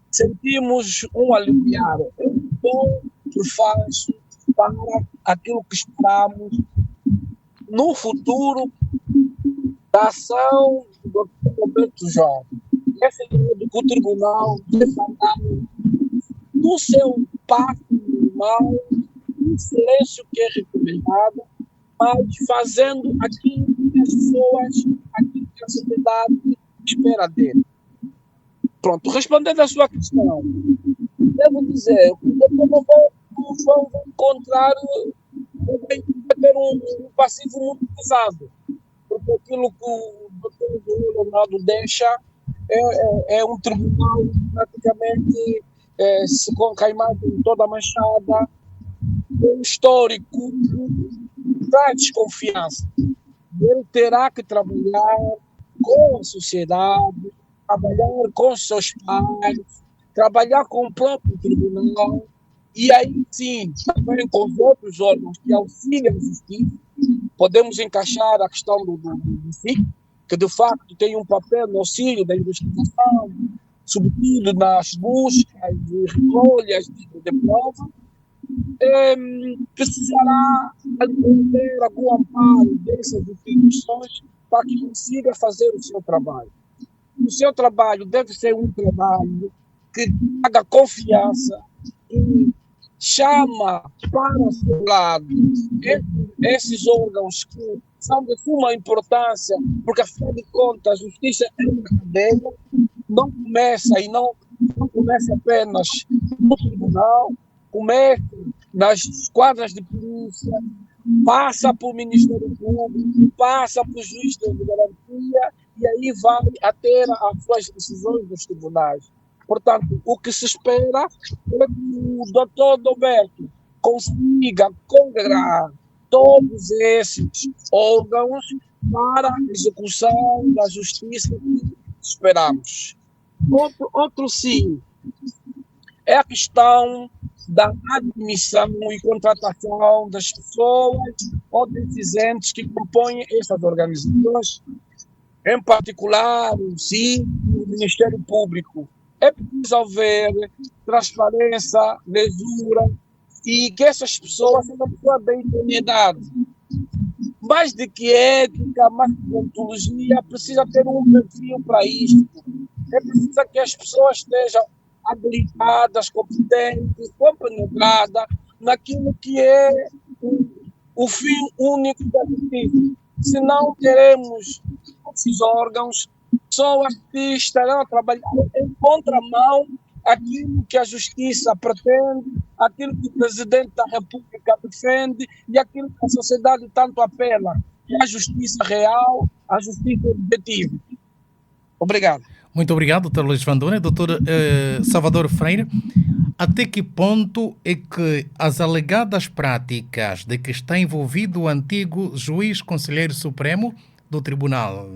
Sentimos um aliviar, um bom prefácio para aquilo que esperamos no futuro da ação do Dr. Roberto João. Esse é que o tribunal no seu passo normal, em silêncio que é recomendado, mas fazendo aquilo que as pessoas, aquilo que a sociedade espera dele. Pronto, respondendo à sua questão, devo dizer que o Dr. João vai encontrar, vai ter um passivo muito pesado, porque aquilo que o Dr. Leonardo deixa é um tribunal praticamente se concaimado em toda a Machada, um histórico da desconfiança. Ele terá que trabalhar com a sociedade, trabalhar com os seus pares, trabalhar com o próprio tribunal, e aí sim, também com os outros órgãos que auxiliam a justiça. Podemos encaixar a questão do SIC, que de facto tem um papel no auxílio da investigação, sobretudo nas buscas e recolhas de prova. Precisará ter algum amparo dessas instituições para que consiga fazer o seu trabalho. O seu trabalho deve ser um trabalho que traga confiança e chama para o seu lado esses órgãos que são de suma importância, porque, afinal de contas, a justiça é uma cadeia, não começa apenas no tribunal, começa nas quadras de polícia, passa para o Ministério Público, passa para o juiz de garantia, e aí vai a ter as suas decisões dos tribunais. Portanto, o que se espera é que o Dr. Roberto consiga congregar todos esses órgãos para a execução da justiça que esperamos. Outro sim, é a questão da admissão e contratação das pessoas ou desses entes que compõem essas organizações, em particular o SIC, o Ministério Público. É preciso haver transparência, mesura, e que essas pessoas sejam pessoas da idoneidade. Mais do que ética, mais que ontologia, precisa ter um perfil para isto. É preciso que as pessoas estejam habilitadas, competentes, compenetradas naquilo que é o fim único da justiça. Se não teremos esses órgãos, pessoas que estarão a trabalhar em contramão aquilo que a justiça pretende, aquilo que o presidente da República defende e aquilo que a sociedade tanto apela, que é a justiça real, a justiça objetiva. Obrigado. Muito obrigado, Dr. Luís Vandone. Dr. Salvador Freire, até que ponto é que as alegadas práticas de que está envolvido o antigo juiz conselheiro supremo do Tribunal,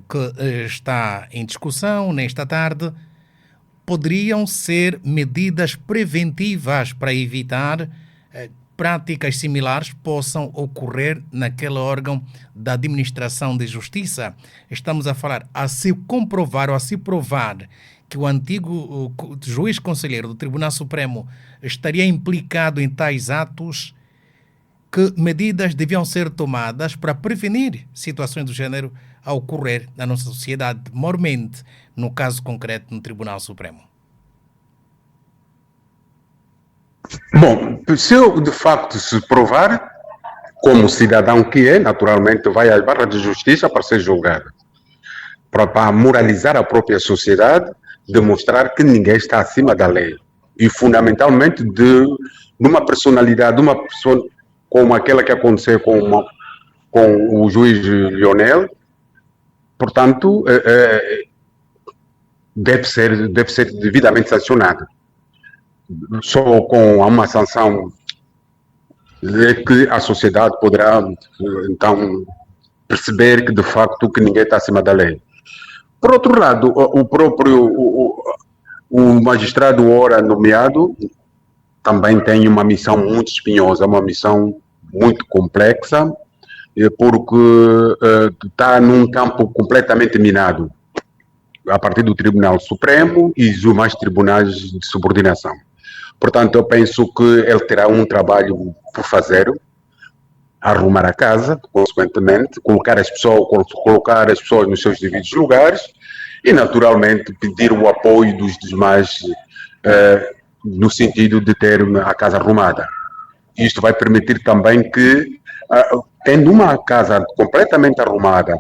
que está em discussão nesta tarde, poderiam ser medidas preventivas para evitar práticas similares possam ocorrer naquele órgão da administração de justiça? Estamos a falar a se comprovar ou a se provar que o antigo juiz conselheiro do Tribunal Supremo estaria implicado em tais atos. Que medidas deviam ser tomadas para prevenir situações do género a ocorrer na nossa sociedade, maiormente no caso concreto no Tribunal Supremo? Bom, se eu de facto se provar, como cidadão que é, naturalmente vai às barras de justiça para ser julgado, para moralizar a própria sociedade, demonstrar que ninguém está acima da lei e fundamentalmente de uma personalidade, de uma pessoa como aquela que aconteceu com o juiz Lionel. Portanto, deve ser devidamente sancionado. Só com uma sanção é que a sociedade poderá, então, perceber que, de facto, que ninguém está acima da lei. Por outro lado, O magistrado ora nomeado também tem uma missão muito espinhosa, uma missão muito complexa, porque está num campo completamente minado, a partir do Tribunal Supremo e dos demais tribunais de subordinação. Portanto, eu penso que ele terá um trabalho por fazer, arrumar a casa, consequentemente, colocar as pessoas nos seus devidos lugares e, naturalmente, pedir o apoio dos demais no sentido de ter a casa arrumada. Isto vai permitir também que, tendo uma casa completamente arrumada,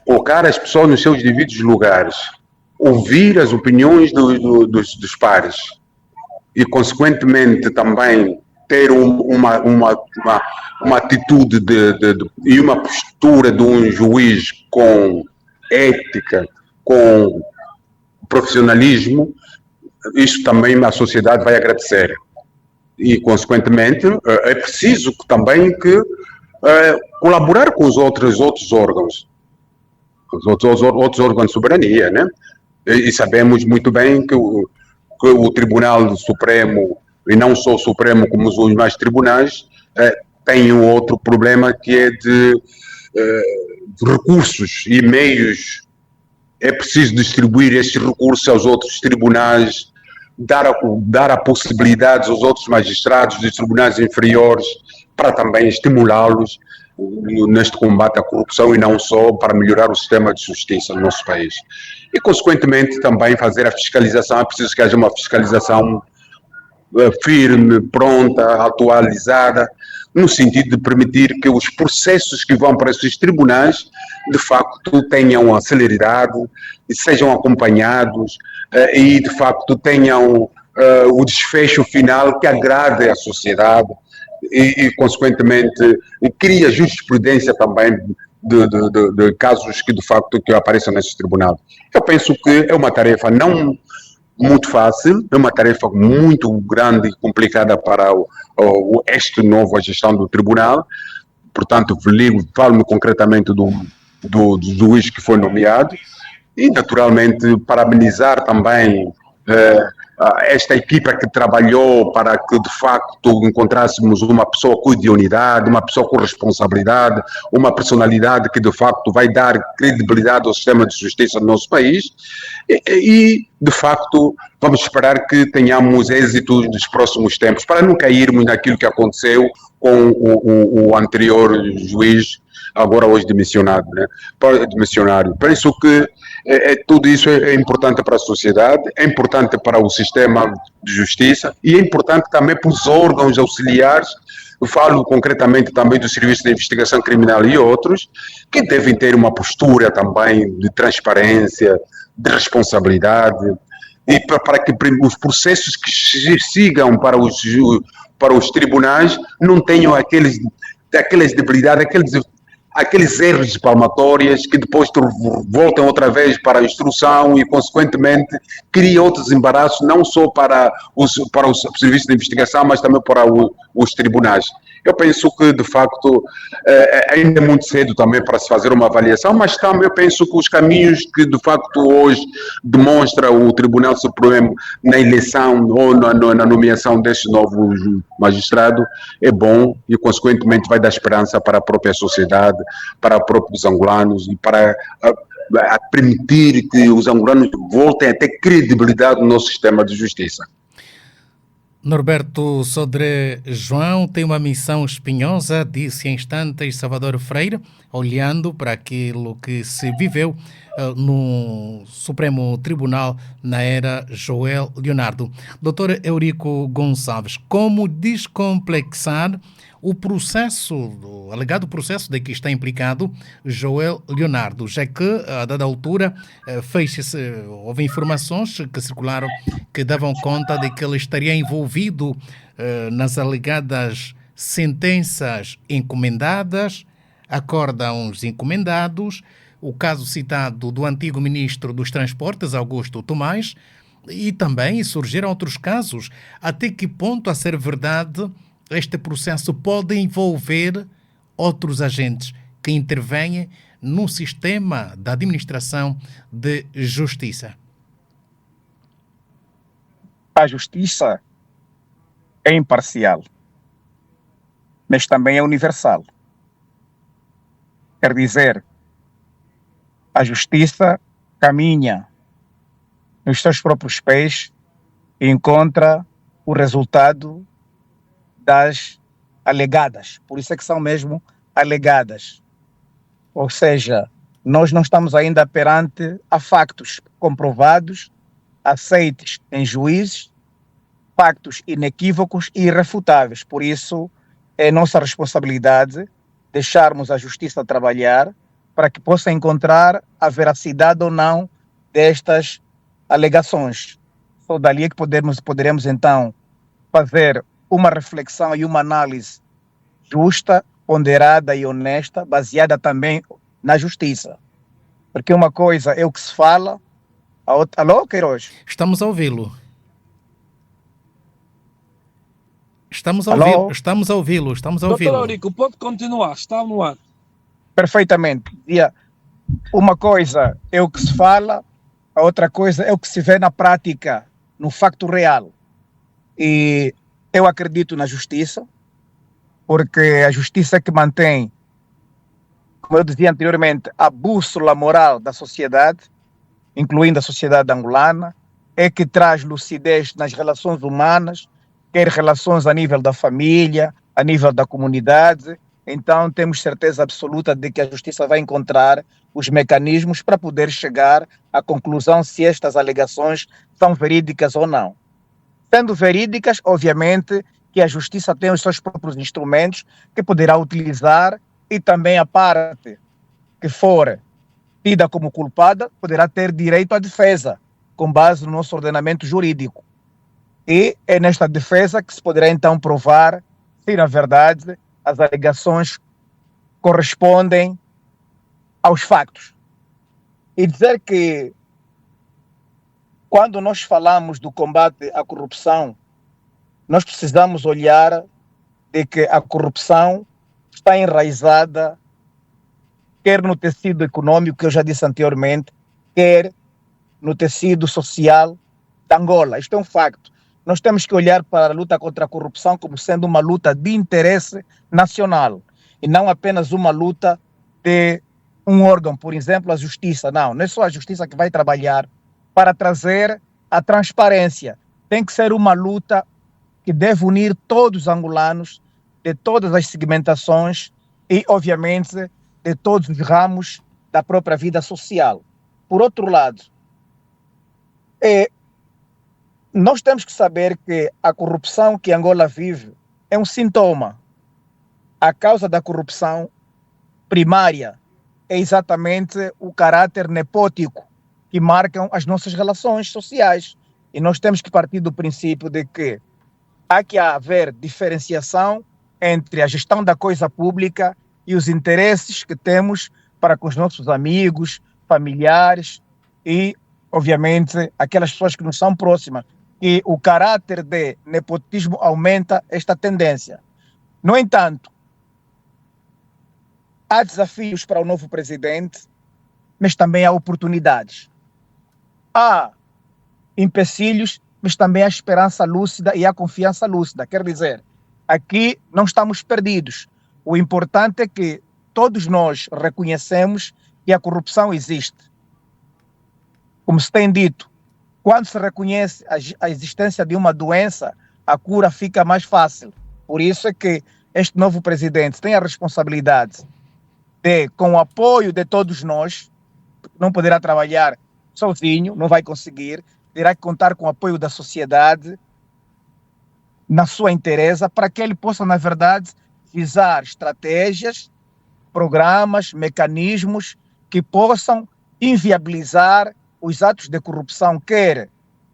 colocar as pessoas nos seus devidos lugares, ouvir as opiniões dos pares e, consequentemente, também ter uma atitude e uma postura de um juiz com ética, com profissionalismo, isso também a sociedade vai agradecer. E, consequentemente, é preciso também colaborar com os outros órgãos, os outros órgãos de soberania, né? E sabemos muito bem que o Tribunal Supremo, e não só o Supremo, como os demais tribunais, tem um outro problema que é de recursos e meios. É preciso distribuir estes recursos aos outros tribunais, dar a possibilidade aos outros magistrados dos tribunais inferiores para também estimulá-los neste combate à corrupção e não só para melhorar o sistema de justiça no nosso país. E, consequentemente, também fazer a fiscalização. É preciso que haja uma fiscalização firme, pronta, atualizada, no sentido de permitir que os processos que vão para esses tribunais, de facto, tenham a celeridade e sejam acompanhados e, de facto, tenham o desfecho final que agrade à sociedade e consequentemente, cria jurisprudência também de casos que, de facto, que apareçam nesse tribunal. Eu penso que é uma tarefa não muito fácil, é uma tarefa muito grande e complicada para esta nova gestão do tribunal. Portanto, falo-me concretamente do juiz que foi nomeado e, naturalmente, parabenizar também esta equipa que trabalhou para que, de facto, encontrássemos uma pessoa com idoneidade, uma pessoa com responsabilidade, uma personalidade que, de facto, vai dar credibilidade ao sistema de justiça do nosso país e, de facto, vamos esperar que tenhamos êxito nos próximos tempos, para não cairmos naquilo que aconteceu com o anterior juiz, agora hoje demissionário, né? Penso que tudo isso é importante para a sociedade, é importante para o sistema de justiça e é importante também para os órgãos auxiliares. Eu falo concretamente também do Serviço de Investigação Criminal e outros, que devem ter uma postura também de transparência, de responsabilidade, e para que os processos que sigam para os tribunais não tenham aquelas debilidades, aqueles erros de palmatórias que depois voltam outra vez para a instrução e, consequentemente, cria outros embaraços, não só para os serviços de investigação, mas também para os tribunais. Eu penso que, de facto, ainda é muito cedo também para se fazer uma avaliação, mas também eu penso que os caminhos que, de facto, hoje demonstra o Tribunal Supremo na eleição ou na nomeação deste novo magistrado é bom e, consequentemente, vai dar esperança para a própria sociedade, para os próprios angolanos e para permitir que os angolanos voltem a ter credibilidade no nosso sistema de justiça. Norberto Sodré João tem uma missão espinhosa, disse em instantes Salvador Freire, olhando para aquilo que se viveu no Supremo Tribunal na era Joel Leonardo. Doutor Eurico Gonçalves, como descomplexar o processo, o alegado processo de que está implicado Joel Leonardo, já que, a dada altura, houve informações que circularam que davam conta de que ele estaria envolvido nas alegadas sentenças encomendadas, acórdãos encomendados, o caso citado do antigo ministro dos Transportes, Augusto Tomás, e também surgiram outros casos. Até que ponto, a ser verdade, este processo pode envolver outros agentes que intervêm no sistema da administração de justiça? a justiça é imparcial, mas também é universal. Quer dizer, a justiça caminha nos seus próprios pés e encontra o resultado das alegadas. Por isso é que são mesmo alegadas. Ou seja, nós não estamos ainda perante a factos comprovados, aceites em juízes, factos inequívocos e irrefutáveis. Por isso, é nossa responsabilidade deixarmos a justiça trabalhar para que possa encontrar a veracidade ou não destas alegações. Só dali é que poderemos então fazer uma reflexão e uma análise justa, ponderada e honesta, baseada também na justiça. Porque uma coisa é o que se fala, a outra... Alô, Queiroz? Estamos a ouvi-lo. Estamos a Alô? ouvi-lo. Estamos a ouvi-lo. Estamos a Doutor ouvi-lo. Aurico, pode continuar, está no ar. Perfeitamente. Uma coisa é o que se fala, a outra coisa é o que se vê na prática, no facto real. E eu acredito na justiça, porque a justiça é que mantém, como eu dizia anteriormente, a bússola moral da sociedade, incluindo a sociedade angolana, é que traz lucidez nas relações humanas, quer relações a nível da família, a nível da comunidade. Então temos certeza absoluta de que a justiça vai encontrar os mecanismos para poder chegar à conclusão se estas alegações são verídicas ou não. Sendo verídicas, obviamente, que a justiça tem os seus próprios instrumentos que poderá utilizar e também a parte que for tida como culpada poderá ter direito à defesa, com base no nosso ordenamento jurídico. E é nesta defesa que se poderá então provar se, na verdade, as alegações correspondem aos factos. E dizer que quando nós falamos do combate à corrupção, nós precisamos olhar de que a corrupção está enraizada quer no tecido econômico, que eu já disse anteriormente, quer no tecido social da Angola. Isto é um facto. Nós temos que olhar para a luta contra a corrupção como sendo uma luta de interesse nacional e não apenas uma luta de um órgão, por exemplo, a justiça. Não é só a justiça que vai trabalhar para trazer a transparência. Tem que ser uma luta que deve unir todos os angolanos de todas as segmentações e, obviamente, de todos os ramos da própria vida social. Por outro lado, nós temos que saber que a corrupção que Angola vive é um sintoma. A causa da corrupção primária é exatamente o caráter nepótico que marcam as nossas relações sociais. E nós temos que partir do princípio de que há que haver diferenciação entre a gestão da coisa pública e os interesses que temos para com os nossos amigos, familiares e, obviamente, aquelas pessoas que nos são próximas. E o caráter de nepotismo aumenta esta tendência. No entanto, há desafios para o novo presidente, mas também há oportunidades. Há empecilhos, mas também há esperança lúcida e há confiança lúcida. Quer dizer, aqui não estamos perdidos. O importante é que todos nós reconhecemos que a corrupção existe. Como se tem dito, quando se reconhece a existência de uma doença, a cura fica mais fácil. Por isso é que este novo presidente tem a responsabilidade de, com o apoio de todos nós, não poderá trabalhar sozinho, não vai conseguir, terá que contar com o apoio da sociedade na sua inteireza para que ele possa, na verdade, visar estratégias, programas, mecanismos que possam inviabilizar os atos de corrupção, quer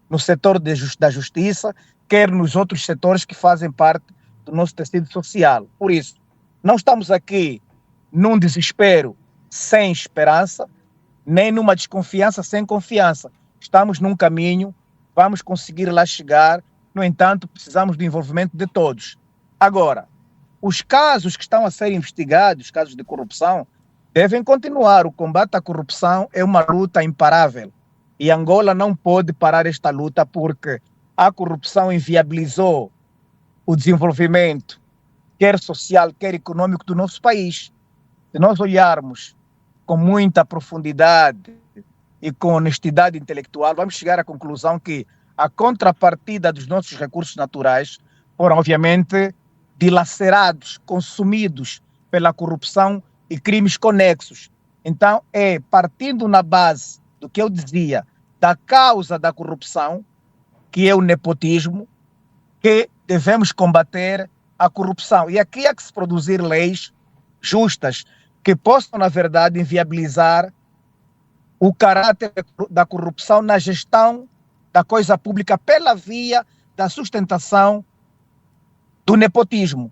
no setor da justiça, quer nos outros setores que fazem parte do nosso tecido social. Por isso, não estamos aqui num desespero sem esperança, nem numa desconfiança sem confiança. Estamos num caminho, vamos conseguir lá chegar, no entanto, precisamos do envolvimento de todos. Agora, os casos que estão a ser investigados, casos de corrupção, devem continuar. O combate à corrupção é uma luta imparável. E Angola não pode parar esta luta porque a corrupção inviabilizou o desenvolvimento, quer social, quer econômico do nosso país. Se nós olharmos com muita profundidade e com honestidade intelectual, vamos chegar à conclusão que a contrapartida dos nossos recursos naturais foram, obviamente, dilacerados, consumidos pela corrupção e crimes conexos. Então, é partindo na base do que eu dizia, da causa da corrupção, que é o nepotismo, que devemos combater a corrupção. E aqui há que se produzir leis justas, que possam, na verdade, inviabilizar o caráter da corrupção na gestão da coisa pública pela via da sustentação do nepotismo.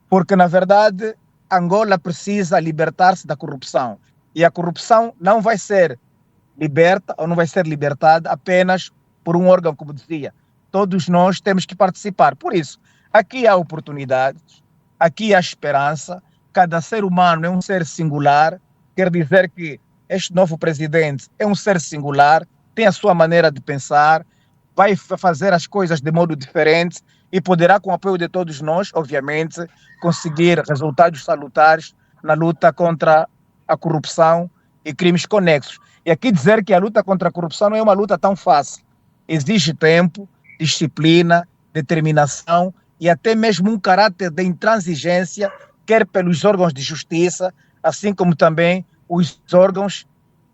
Porque, na verdade, Angola precisa libertar-se da corrupção. E a corrupção não vai ser liberta ou não vai ser libertada apenas por um órgão, como dizia. Todos nós temos que participar. Por isso, aqui há oportunidades, aqui há esperança. Cada ser humano é um ser singular. Quer dizer que este novo presidente é um ser singular, tem a sua maneira de pensar, vai fazer as coisas de modo diferente e poderá, com o apoio de todos nós, obviamente, conseguir resultados salutares na luta contra a corrupção e crimes conexos. E aqui dizer que a luta contra a corrupção não é uma luta tão fácil. Exige tempo, disciplina, determinação e até mesmo um caráter de intransigência, quer pelos órgãos de justiça, assim como também os órgãos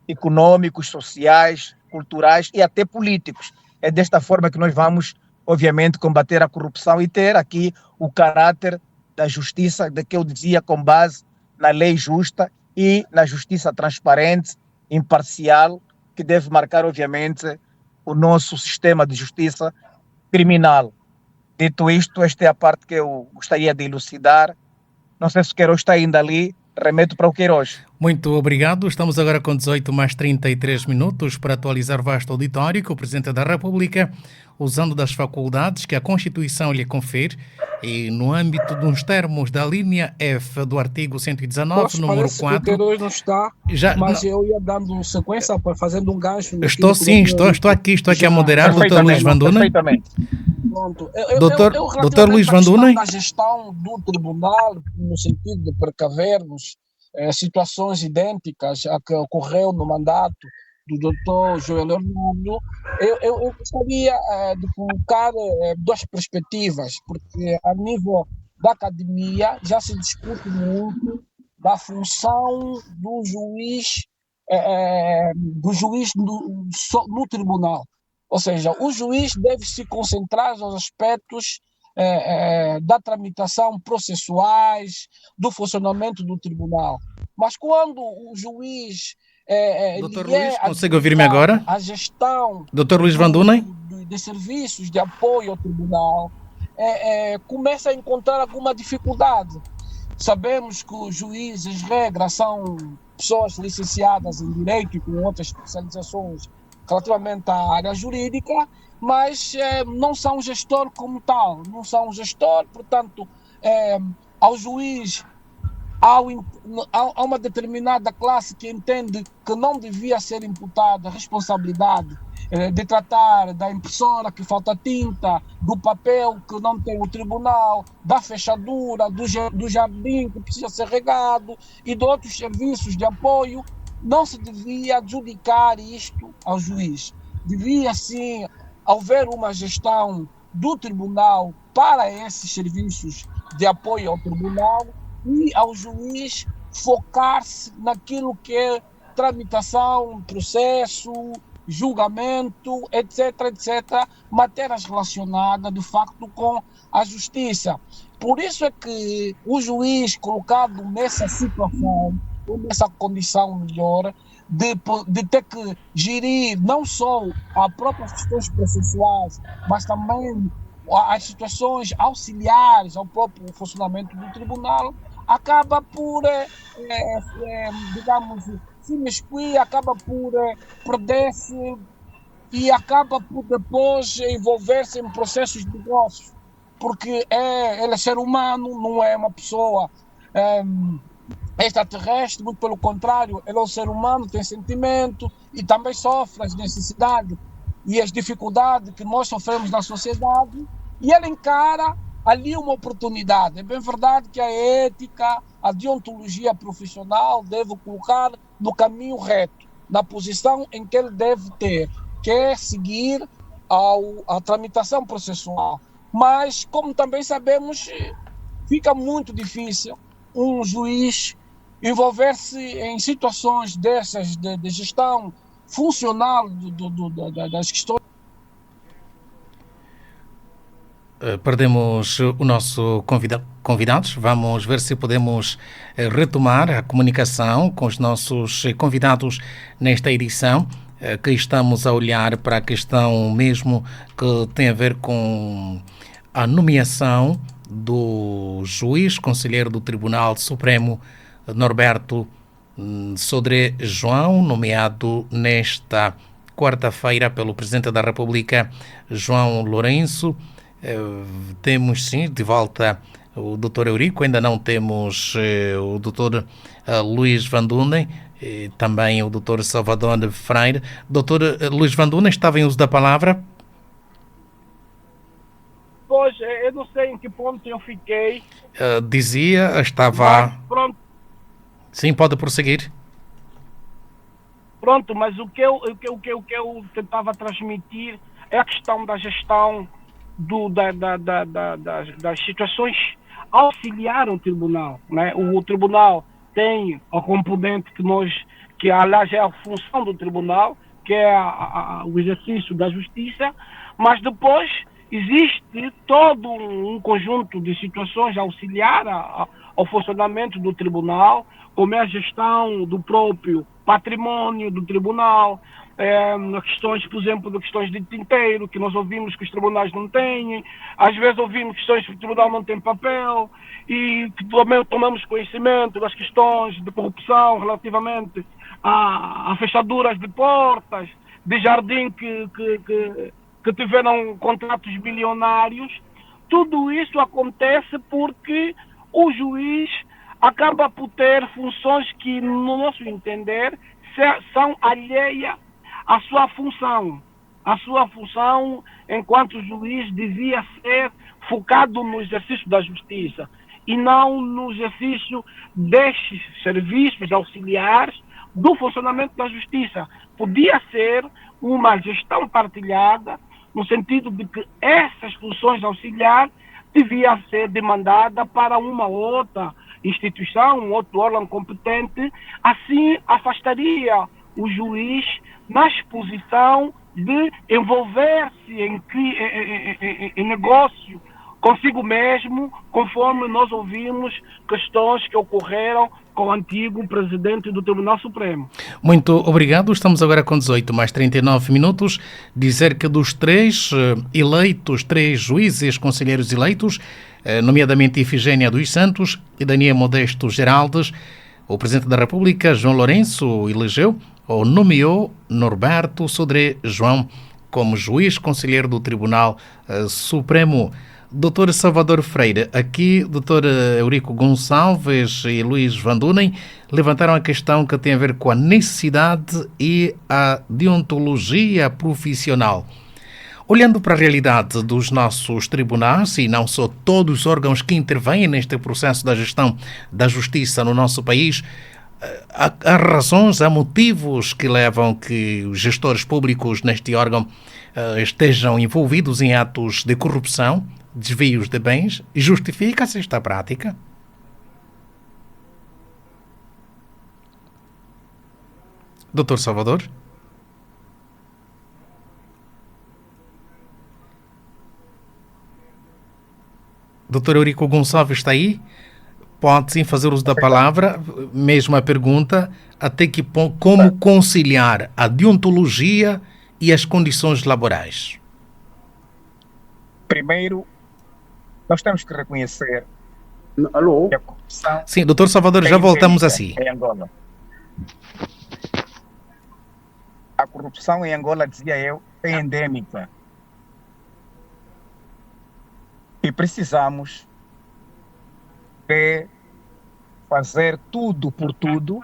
econômicos, sociais, culturais e até políticos. É desta forma que nós vamos, obviamente, combater a corrupção e ter aqui o caráter da justiça, de que eu dizia, com base na lei justa e na justiça transparente, imparcial, que deve marcar, obviamente, o nosso sistema de justiça criminal. Dito isto, esta é a parte que eu gostaria de elucidar. Não sei se o Queiroz está ainda ali, remeto para o Queiroz. Muito obrigado. Estamos agora com 18 mais 33 minutos para atualizar o vasto auditório que o Presidente da República, usando das faculdades que a Constituição lhe confere e no âmbito dos termos da linha F do artigo 119, número 4... Que o Queiroz não está, mas eu ia dando sequência, fazendo um gancho. Estou sim, estou aqui a moderar, Dr. Luís Vanduna. Perfeitamente. Pronto. Doutor Luís Vanduna. A questão do tribunal, no sentido de precavermos situações idênticas a que ocorreu no mandato do Dr. Joel Orlando, eu gostaria de colocar duas perspectivas, porque a nível da academia já se discute muito da função do juiz no tribunal. Ou seja, o juiz deve se concentrar nos aspectos da tramitação processuais, do funcionamento do tribunal. Mas quando o juiz Dr. Luís, consegue ouvir-me agora? A gestão Dr. Luís Vanduna? De serviços de apoio ao tribunal começa a encontrar alguma dificuldade. Sabemos que os juízes, regra, são pessoas licenciadas em Direito e com outras especializações relativamente à área jurídica, mas não são gestor como tal, não são gestor, portanto, ao juiz há uma determinada classe que entende que não devia ser imputada a responsabilidade de tratar da impressora que falta tinta, do papel que não tem o tribunal, da fechadura, do jardim que precisa ser regado e de outros serviços de apoio. Não se devia adjudicar isto ao juiz. Devia, sim, haver uma gestão do tribunal para esses serviços de apoio ao tribunal e ao juiz focar-se naquilo que é tramitação, processo, julgamento, etc., matérias relacionadas, de facto, com a justiça. Por isso é que o juiz, colocado nessa situação, nessa condição melhor, de ter que gerir não só as próprias questões processuais, mas também as situações auxiliares ao próprio funcionamento do tribunal, acaba por, digamos, se mesquir, acaba por perder-se e acaba por depois envolver-se em processos de negócios, porque ele é ser humano, não é uma pessoa extraterrestre, muito pelo contrário, ele é um ser humano, tem sentimento e também sofre as necessidades e as dificuldades que nós sofremos na sociedade, e ele encara ali uma oportunidade. É bem verdade que a ética, a deontologia profissional deve colocar no caminho reto, na posição em que ele deve ter, que é seguir a tramitação processual. Mas, como também sabemos, fica muito difícil um juiz envolver-se em situações dessas de gestão funcional das questões. Perdemos o nosso convidados. Vamos ver se podemos retomar a comunicação com os nossos convidados nesta edição, que estamos a olhar para a questão mesmo que tem a ver com a nomeação do juiz conselheiro do Tribunal Supremo, Norberto Sodré João, nomeado nesta quarta-feira pelo Presidente da República, João Lourenço. Temos sim de volta o Dr. Eurico, ainda não temos o Dr. Luís Van Dunen, também o Dr. Salvador Freire. Dr. Luís Van Dunen estava em uso da palavra. Pois, eu não sei em que ponto eu fiquei. Dizia, estava... Mas, pronto. Sim, pode prosseguir. Pronto, mas o que eu tentava transmitir é a questão da gestão das situações auxiliar o tribunal, né? O tribunal tem a componente que aliás é a função do tribunal, que é o exercício da justiça, mas depois existe todo um conjunto de situações auxiliar ao funcionamento do tribunal, como é a gestão do próprio patrimônio do tribunal, questões, por exemplo, de questões de tinteiro, que nós ouvimos que os tribunais não têm, às vezes ouvimos questões que o tribunal não tem papel, e também tomamos conhecimento das questões de corrupção relativamente a fechaduras de portas, de jardim que tiveram contratos bilionários. Tudo isso acontece porque o juiz acaba por ter funções que, no nosso entender, são alheias à sua função. A sua função, enquanto juiz, devia ser focado no exercício da justiça e não no exercício destes serviços auxiliares do funcionamento da justiça. Podia ser uma gestão partilhada, no sentido de que essas funções auxiliares deviam ser demandadas para uma outra instituição, um outro órgão competente. Assim afastaria o juiz na exposição de envolver-se em negócio consigo mesmo, conforme nós ouvimos questões que ocorreram com o antigo presidente do Tribunal Supremo. Muito obrigado. Estamos agora com 18 mais 39 minutos. Dizer que dos três juízes conselheiros eleitos, nomeadamente Ifigênia dos Santos e Daniel Modesto Geraldes, o Presidente da República, João Lourenço, elegeu ou nomeou Norberto Sodré João como juiz conselheiro do Tribunal Supremo. Dr. Salvador Freire, aqui Dr. Eurico Gonçalves e Luís Van Dunen levantaram a questão que tem a ver com a necessidade e a deontologia profissional. Olhando para a realidade dos nossos tribunais, e não só todos os órgãos que intervêm neste processo da gestão da justiça no nosso país, há razões, há motivos que levam que os gestores públicos neste órgão estejam envolvidos em atos de corrupção, desvios de bens. Justifica-se esta prática? Dr. Salvador? Dr. Eurico Gonçalves está aí? Pode sim fazer uso da palavra, mesmo a pergunta, até que como conciliar a deontologia e as condições laborais? Primeiro, nós temos que reconhecer Alô? que a corrupção... Sim, Dr. Salvador, já voltamos a si. Em Angola. A corrupção em Angola, dizia eu, é endêmica. E precisamos de fazer tudo por tudo,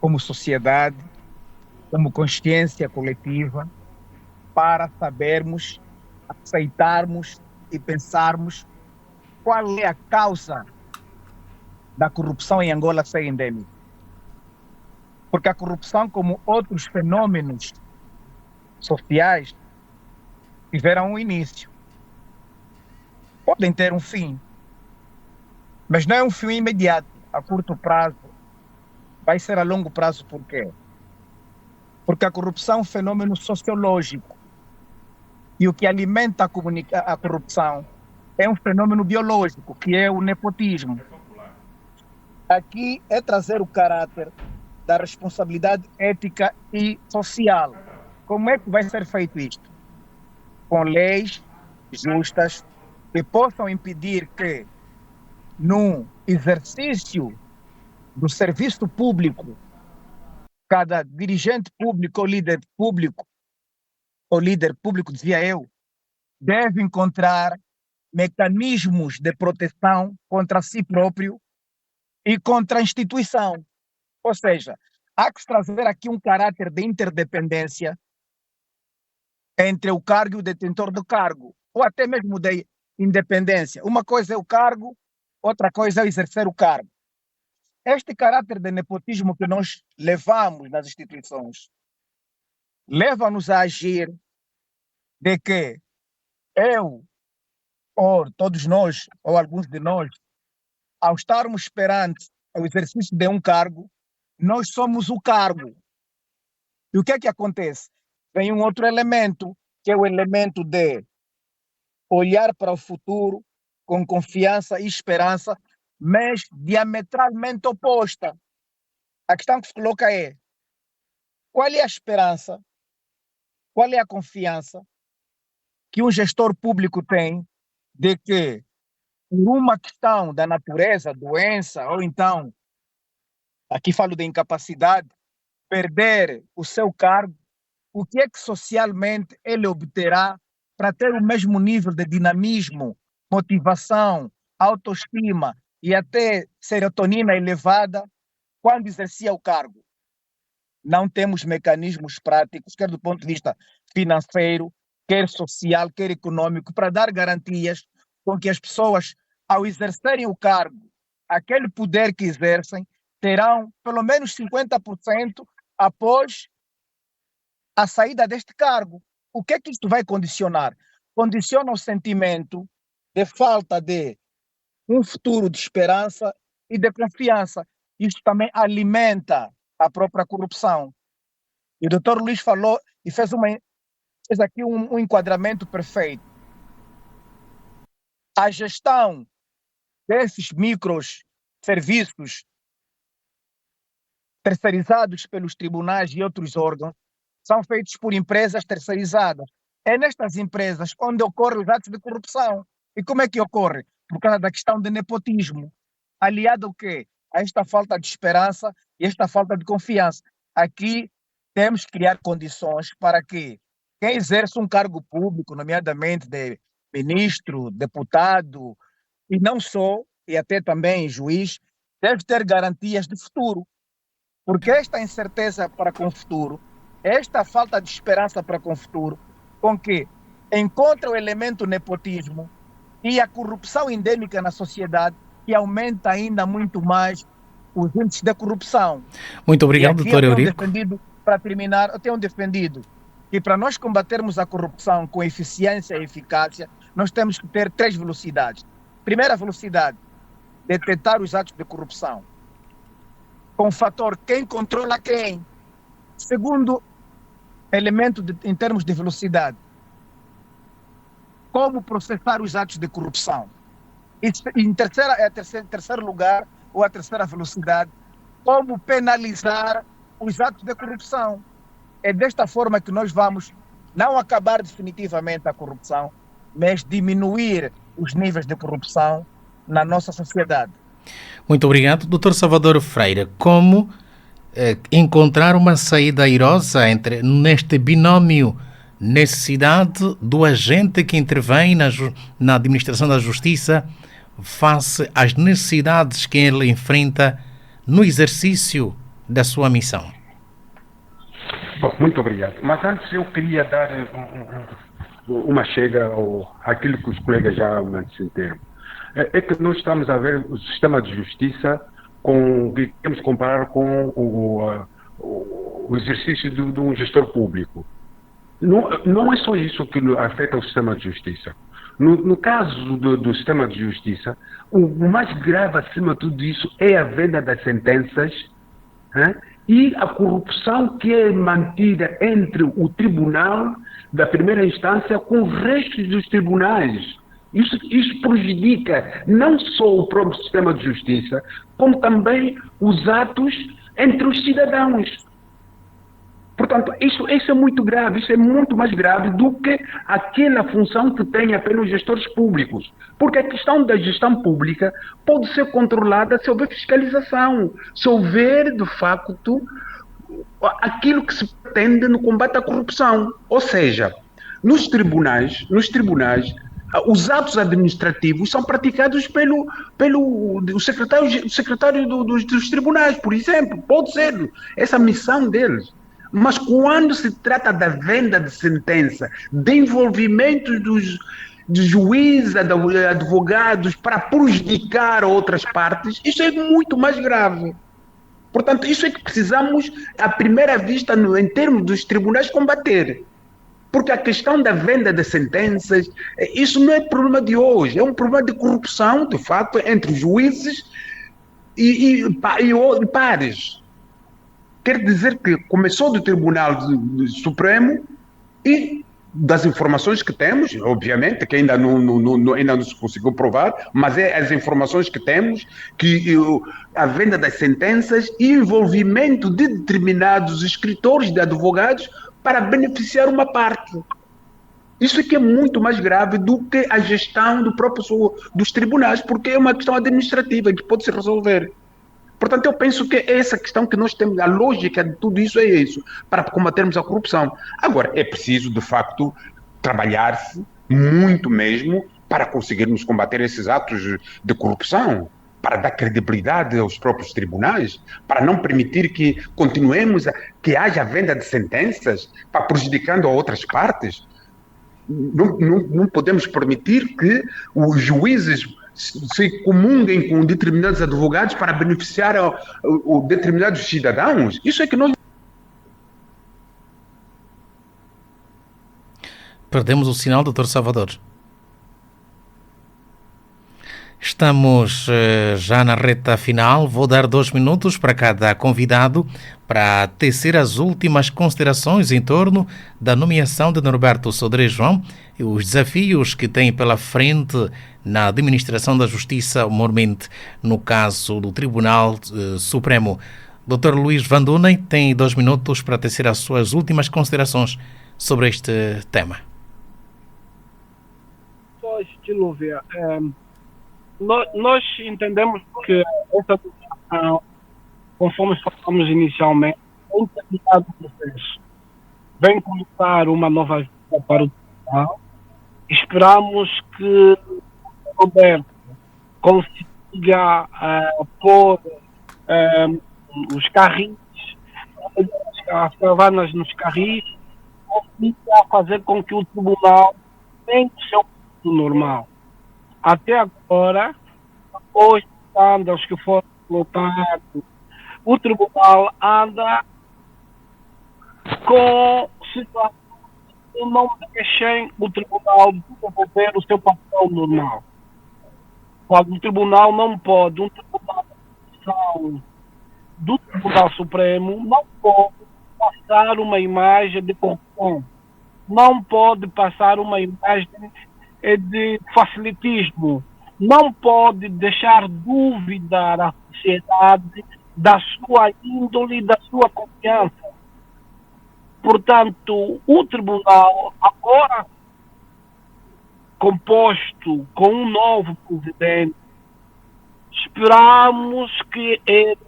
como sociedade, como consciência coletiva, para sabermos, aceitarmos e pensarmos qual é a causa da corrupção em Angola ser endêmica. Porque a corrupção, como outros fenômenos sociais, tiveram um início. Podem ter um fim, mas não é um fim imediato, a curto prazo. Vai ser a longo prazo. Por quê? Porque a corrupção é um fenômeno sociológico. E o que alimenta a corrupção é um fenômeno biológico, que é o nepotismo. Aqui é trazer o caráter da responsabilidade ética e social. Como é que vai ser feito isto? Com leis justas que possam impedir que, no exercício do serviço público, cada dirigente público ou líder público, dizia eu, deve encontrar mecanismos de proteção contra si próprio e contra a instituição. Ou seja, há que trazer aqui um caráter de interdependência entre o cargo e o detentor do cargo, ou até mesmo de independência. Uma coisa é o cargo, outra coisa é exercer o cargo. Este caráter de nepotismo que nós levamos nas instituições leva-nos a agir de que eu, ou todos nós, ou alguns de nós, ao estarmos perante o exercício de um cargo, nós somos o cargo. E o que é que acontece? Vem um outro elemento, que é o elemento de olhar para o futuro com confiança e esperança, mas diametralmente oposta. A questão que se coloca é: qual é a esperança, qual é a confiança que um gestor público tem de que, por uma questão da natureza, doença, ou então, aqui falo de incapacidade, perder o seu cargo, o que é que socialmente ele obterá para ter o mesmo nível de dinamismo, motivação, autoestima e até serotonina elevada quando exercia o cargo? Não temos mecanismos práticos, quer do ponto de vista financeiro, quer social, quer econômico, para dar garantias com que as pessoas, ao exercerem o cargo, aquele poder que exercem, terão pelo menos 50% após a saída deste cargo. O que é que isto vai condicionar? Condiciona o sentimento de falta de um futuro de esperança e de confiança. Isto também alimenta a própria corrupção. E o Dr. Luís falou e fez aqui um enquadramento perfeito. A gestão desses micros serviços terceirizados pelos tribunais e outros órgãos são feitos por empresas terceirizadas. É nestas empresas onde ocorrem os atos de corrupção. E como é que ocorre? Por causa da questão de nepotismo, aliado ao quê? A esta falta de esperança e esta falta de confiança. Aqui temos que criar condições para que quem exerce um cargo público, nomeadamente de ministro, deputado, e não só, e até também juiz, deve ter garantias de futuro. Porque esta incerteza para com o futuro, esta falta de esperança para com o futuro, com que encontra o elemento nepotismo e a corrupção endêmica na sociedade, que aumenta ainda muito mais os índices de corrupção. Muito obrigado, doutor Eurico. Para terminar, eu tenho defendido que para nós combatermos a corrupção com eficiência e eficácia, nós temos que ter 3 velocidades. Primeira velocidade, detectar os atos de corrupção, com o fator quem controla quem. Segundo elemento em termos de velocidade, como processar os atos de corrupção. E em terceiro lugar, ou a terceira velocidade, como penalizar os atos de corrupção. É desta forma que nós vamos não acabar definitivamente a corrupção, mas diminuir os níveis de corrupção na nossa sociedade. Muito obrigado. Dr. Salvador Freire, como encontrar uma saída airosa neste binómio necessidade do agente que intervém na administração da justiça face às necessidades que ele enfrenta no exercício da sua missão? Bom, muito obrigado. Mas antes eu queria dar uma chega àquilo que os colegas já me disseram. É que nós estamos a ver o sistema de justiça que temos que comparar com o exercício de um gestor público. Não é só isso que afeta o sistema de justiça. No caso do sistema de justiça, o mais grave acima de tudo isso é a venda das sentenças, hein? E a corrupção que é mantida entre o tribunal da primeira instância com os restos dos tribunais. Isso prejudica não só o próprio sistema de justiça, como também os atos entre os cidadãos. Portanto, isso é muito grave, isso é muito mais grave do que aquela função que tem apenas os gestores públicos. Porque a questão da gestão pública pode ser controlada se houver fiscalização, se houver, de facto, aquilo que se pretende no combate à corrupção. Ou seja, nos tribunais, os atos administrativos são praticados pelo secretário dos tribunais, por exemplo. Pode ser essa missão deles. Mas quando se trata da venda de sentença, de envolvimento dos juízes, advogados, para prejudicar outras partes, isso é muito mais grave. Portanto, isso é que precisamos, à primeira vista, em termos dos tribunais, combater. Porque a questão da venda de sentenças, isso não é problema de hoje, é um problema de corrupção, de fato, entre juízes e pares. Quer dizer que começou do Tribunal Supremo e das informações que temos, obviamente, que ainda não se conseguiu provar, mas é as informações que temos, que a venda das sentenças e envolvimento de determinados escritores, de advogados, para beneficiar uma parte. Isso é que é muito mais grave do que a gestão dos tribunais, porque é uma questão administrativa que pode se resolver. Portanto, eu penso que é essa questão que nós temos, a lógica de tudo isso é isso, para combatermos a corrupção. Agora, é preciso, de facto, trabalhar-se muito mesmo para conseguirmos combater esses atos de corrupção, para dar credibilidade aos próprios tribunais, para não permitir que continuemos, que haja venda de sentenças, para prejudicando a outras partes. Não podemos permitir que os juízes se comunguem com determinados advogados para beneficiar determinados cidadãos. Isso é que nós... Perdemos o sinal, Dr. Salvador. Estamos já na reta final. Vou dar 2 minutos para cada convidado para tecer as últimas considerações em torno da nomeação de Norberto Sodré João e os desafios que tem pela frente na administração da justiça, mormente no caso do Tribunal Supremo. Dr. Luís Van Dunen tem 2 minutos para tecer as suas últimas considerações sobre este tema. Só Silvia, nós entendemos que essa decisão, conforme falamos inicialmente, é um determinado processo. Vem começar uma nova vida para o tribunal. Esperamos que o Roberto consiga pôr os carris, as caravanas nos carris, consiga fazer com que o tribunal tenha o seu curso normal. Até agora, os escândalos que foram colocados, o tribunal anda com situações que não deixem o tribunal desenvolver o seu papel normal. O tribunal não pode, um tribunal do Tribunal Supremo não pode passar uma imagem de corrupção, não pode passar uma imagem de facilitismo, não pode deixar dúvida à sociedade da sua índole, da sua confiança. Portanto, o tribunal, agora composto com um novo presidente, esperamos que ele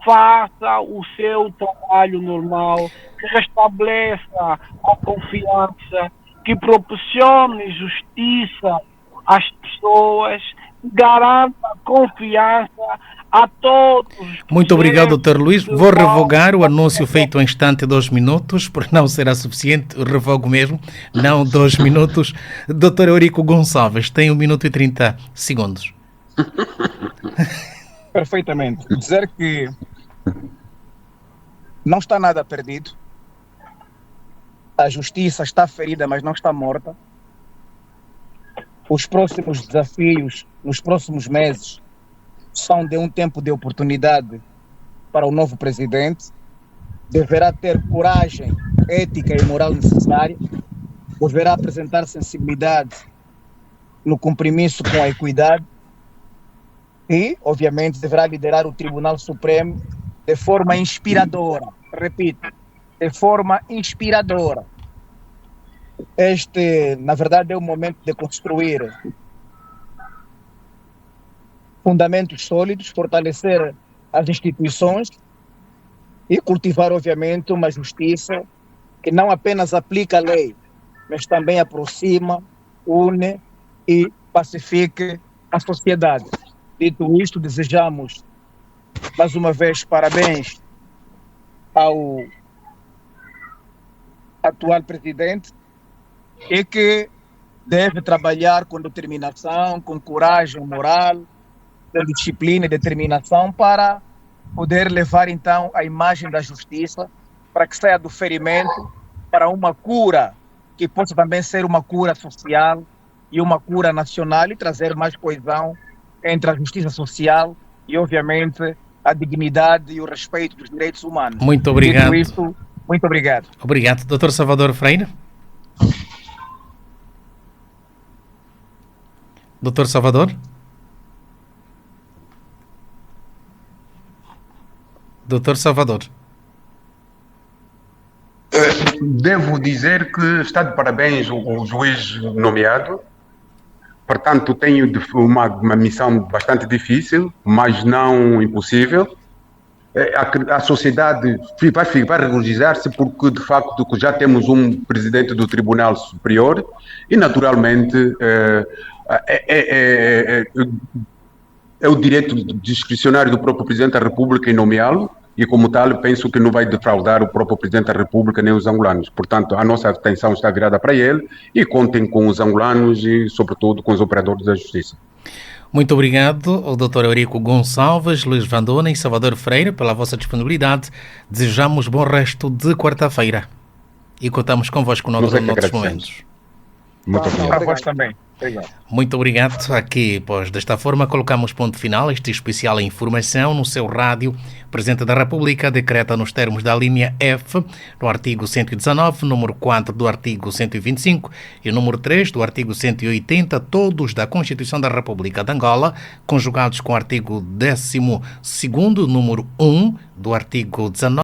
faça o seu trabalho normal, que restabeleça a confiança, que proporcione justiça às pessoas, garanta confiança a todos. Muito obrigado, Dr. Luís. Vou revogar o anúncio feito em instante 2 minutos, porque não será suficiente. Revogo mesmo, não 2 minutos. Dr. Eurico Gonçalves, tem 1 minuto e 30 segundos. Perfeitamente. Dizer que não está nada perdido. A justiça está ferida, mas não está morta. Os próximos desafios, nos próximos meses, são de um tempo de oportunidade para o novo presidente. Deverá ter coragem ética e moral necessária. Deverá apresentar sensibilidade no compromisso com a equidade. E, obviamente, deverá liderar o Tribunal Supremo de forma inspiradora. Repito, de forma inspiradora. Este, na verdade, é o momento de construir fundamentos sólidos, fortalecer as instituições e cultivar, obviamente, uma justiça que não apenas aplica a lei, mas também aproxima, une e pacifique a sociedade. Dito isto, desejamos mais uma vez parabéns ao atual presidente e que deve trabalhar com determinação, com coragem moral, com disciplina e determinação para poder levar então a imagem da justiça para que saia do ferimento para uma cura que possa também ser uma cura social e uma cura nacional e trazer mais coesão entre a justiça social e, obviamente, a dignidade e o respeito dos direitos humanos. Muito obrigado. Dito isto, muito obrigado. Obrigado. Dr. Salvador Freire. Dr. Salvador? Dr. Salvador. Devo dizer que está de parabéns o juiz nomeado. Portanto, tenho uma missão bastante difícil, mas não impossível. A sociedade vai regozijar-se porque, de facto, já temos um presidente do Tribunal Superior e, naturalmente, é o direito discricionário do próprio Presidente da República em nomeá-lo e, como tal, penso que não vai defraudar o próprio Presidente da República nem os angolanos. Portanto, a nossa atenção está virada para ele e contem com os angolanos e, sobretudo, com os operadores da justiça. Muito obrigado ao Dr. Eurico Gonçalves, Luís Vandona e Salvador Freire pela vossa disponibilidade. Desejamos bom resto de quarta-feira e contamos convosco noutros momentos. Muito obrigado. Para vós também. Obrigado. Muito obrigado. Aqui, pois, desta forma, colocamos ponto final a este especial informação no seu rádio. O Presidente da República decreta nos termos da linha F, no artigo 119, número 4 do artigo 125 e número 3 do artigo 180, todos da Constituição da República de Angola, conjugados com o artigo 12º, número 1 do artigo 19,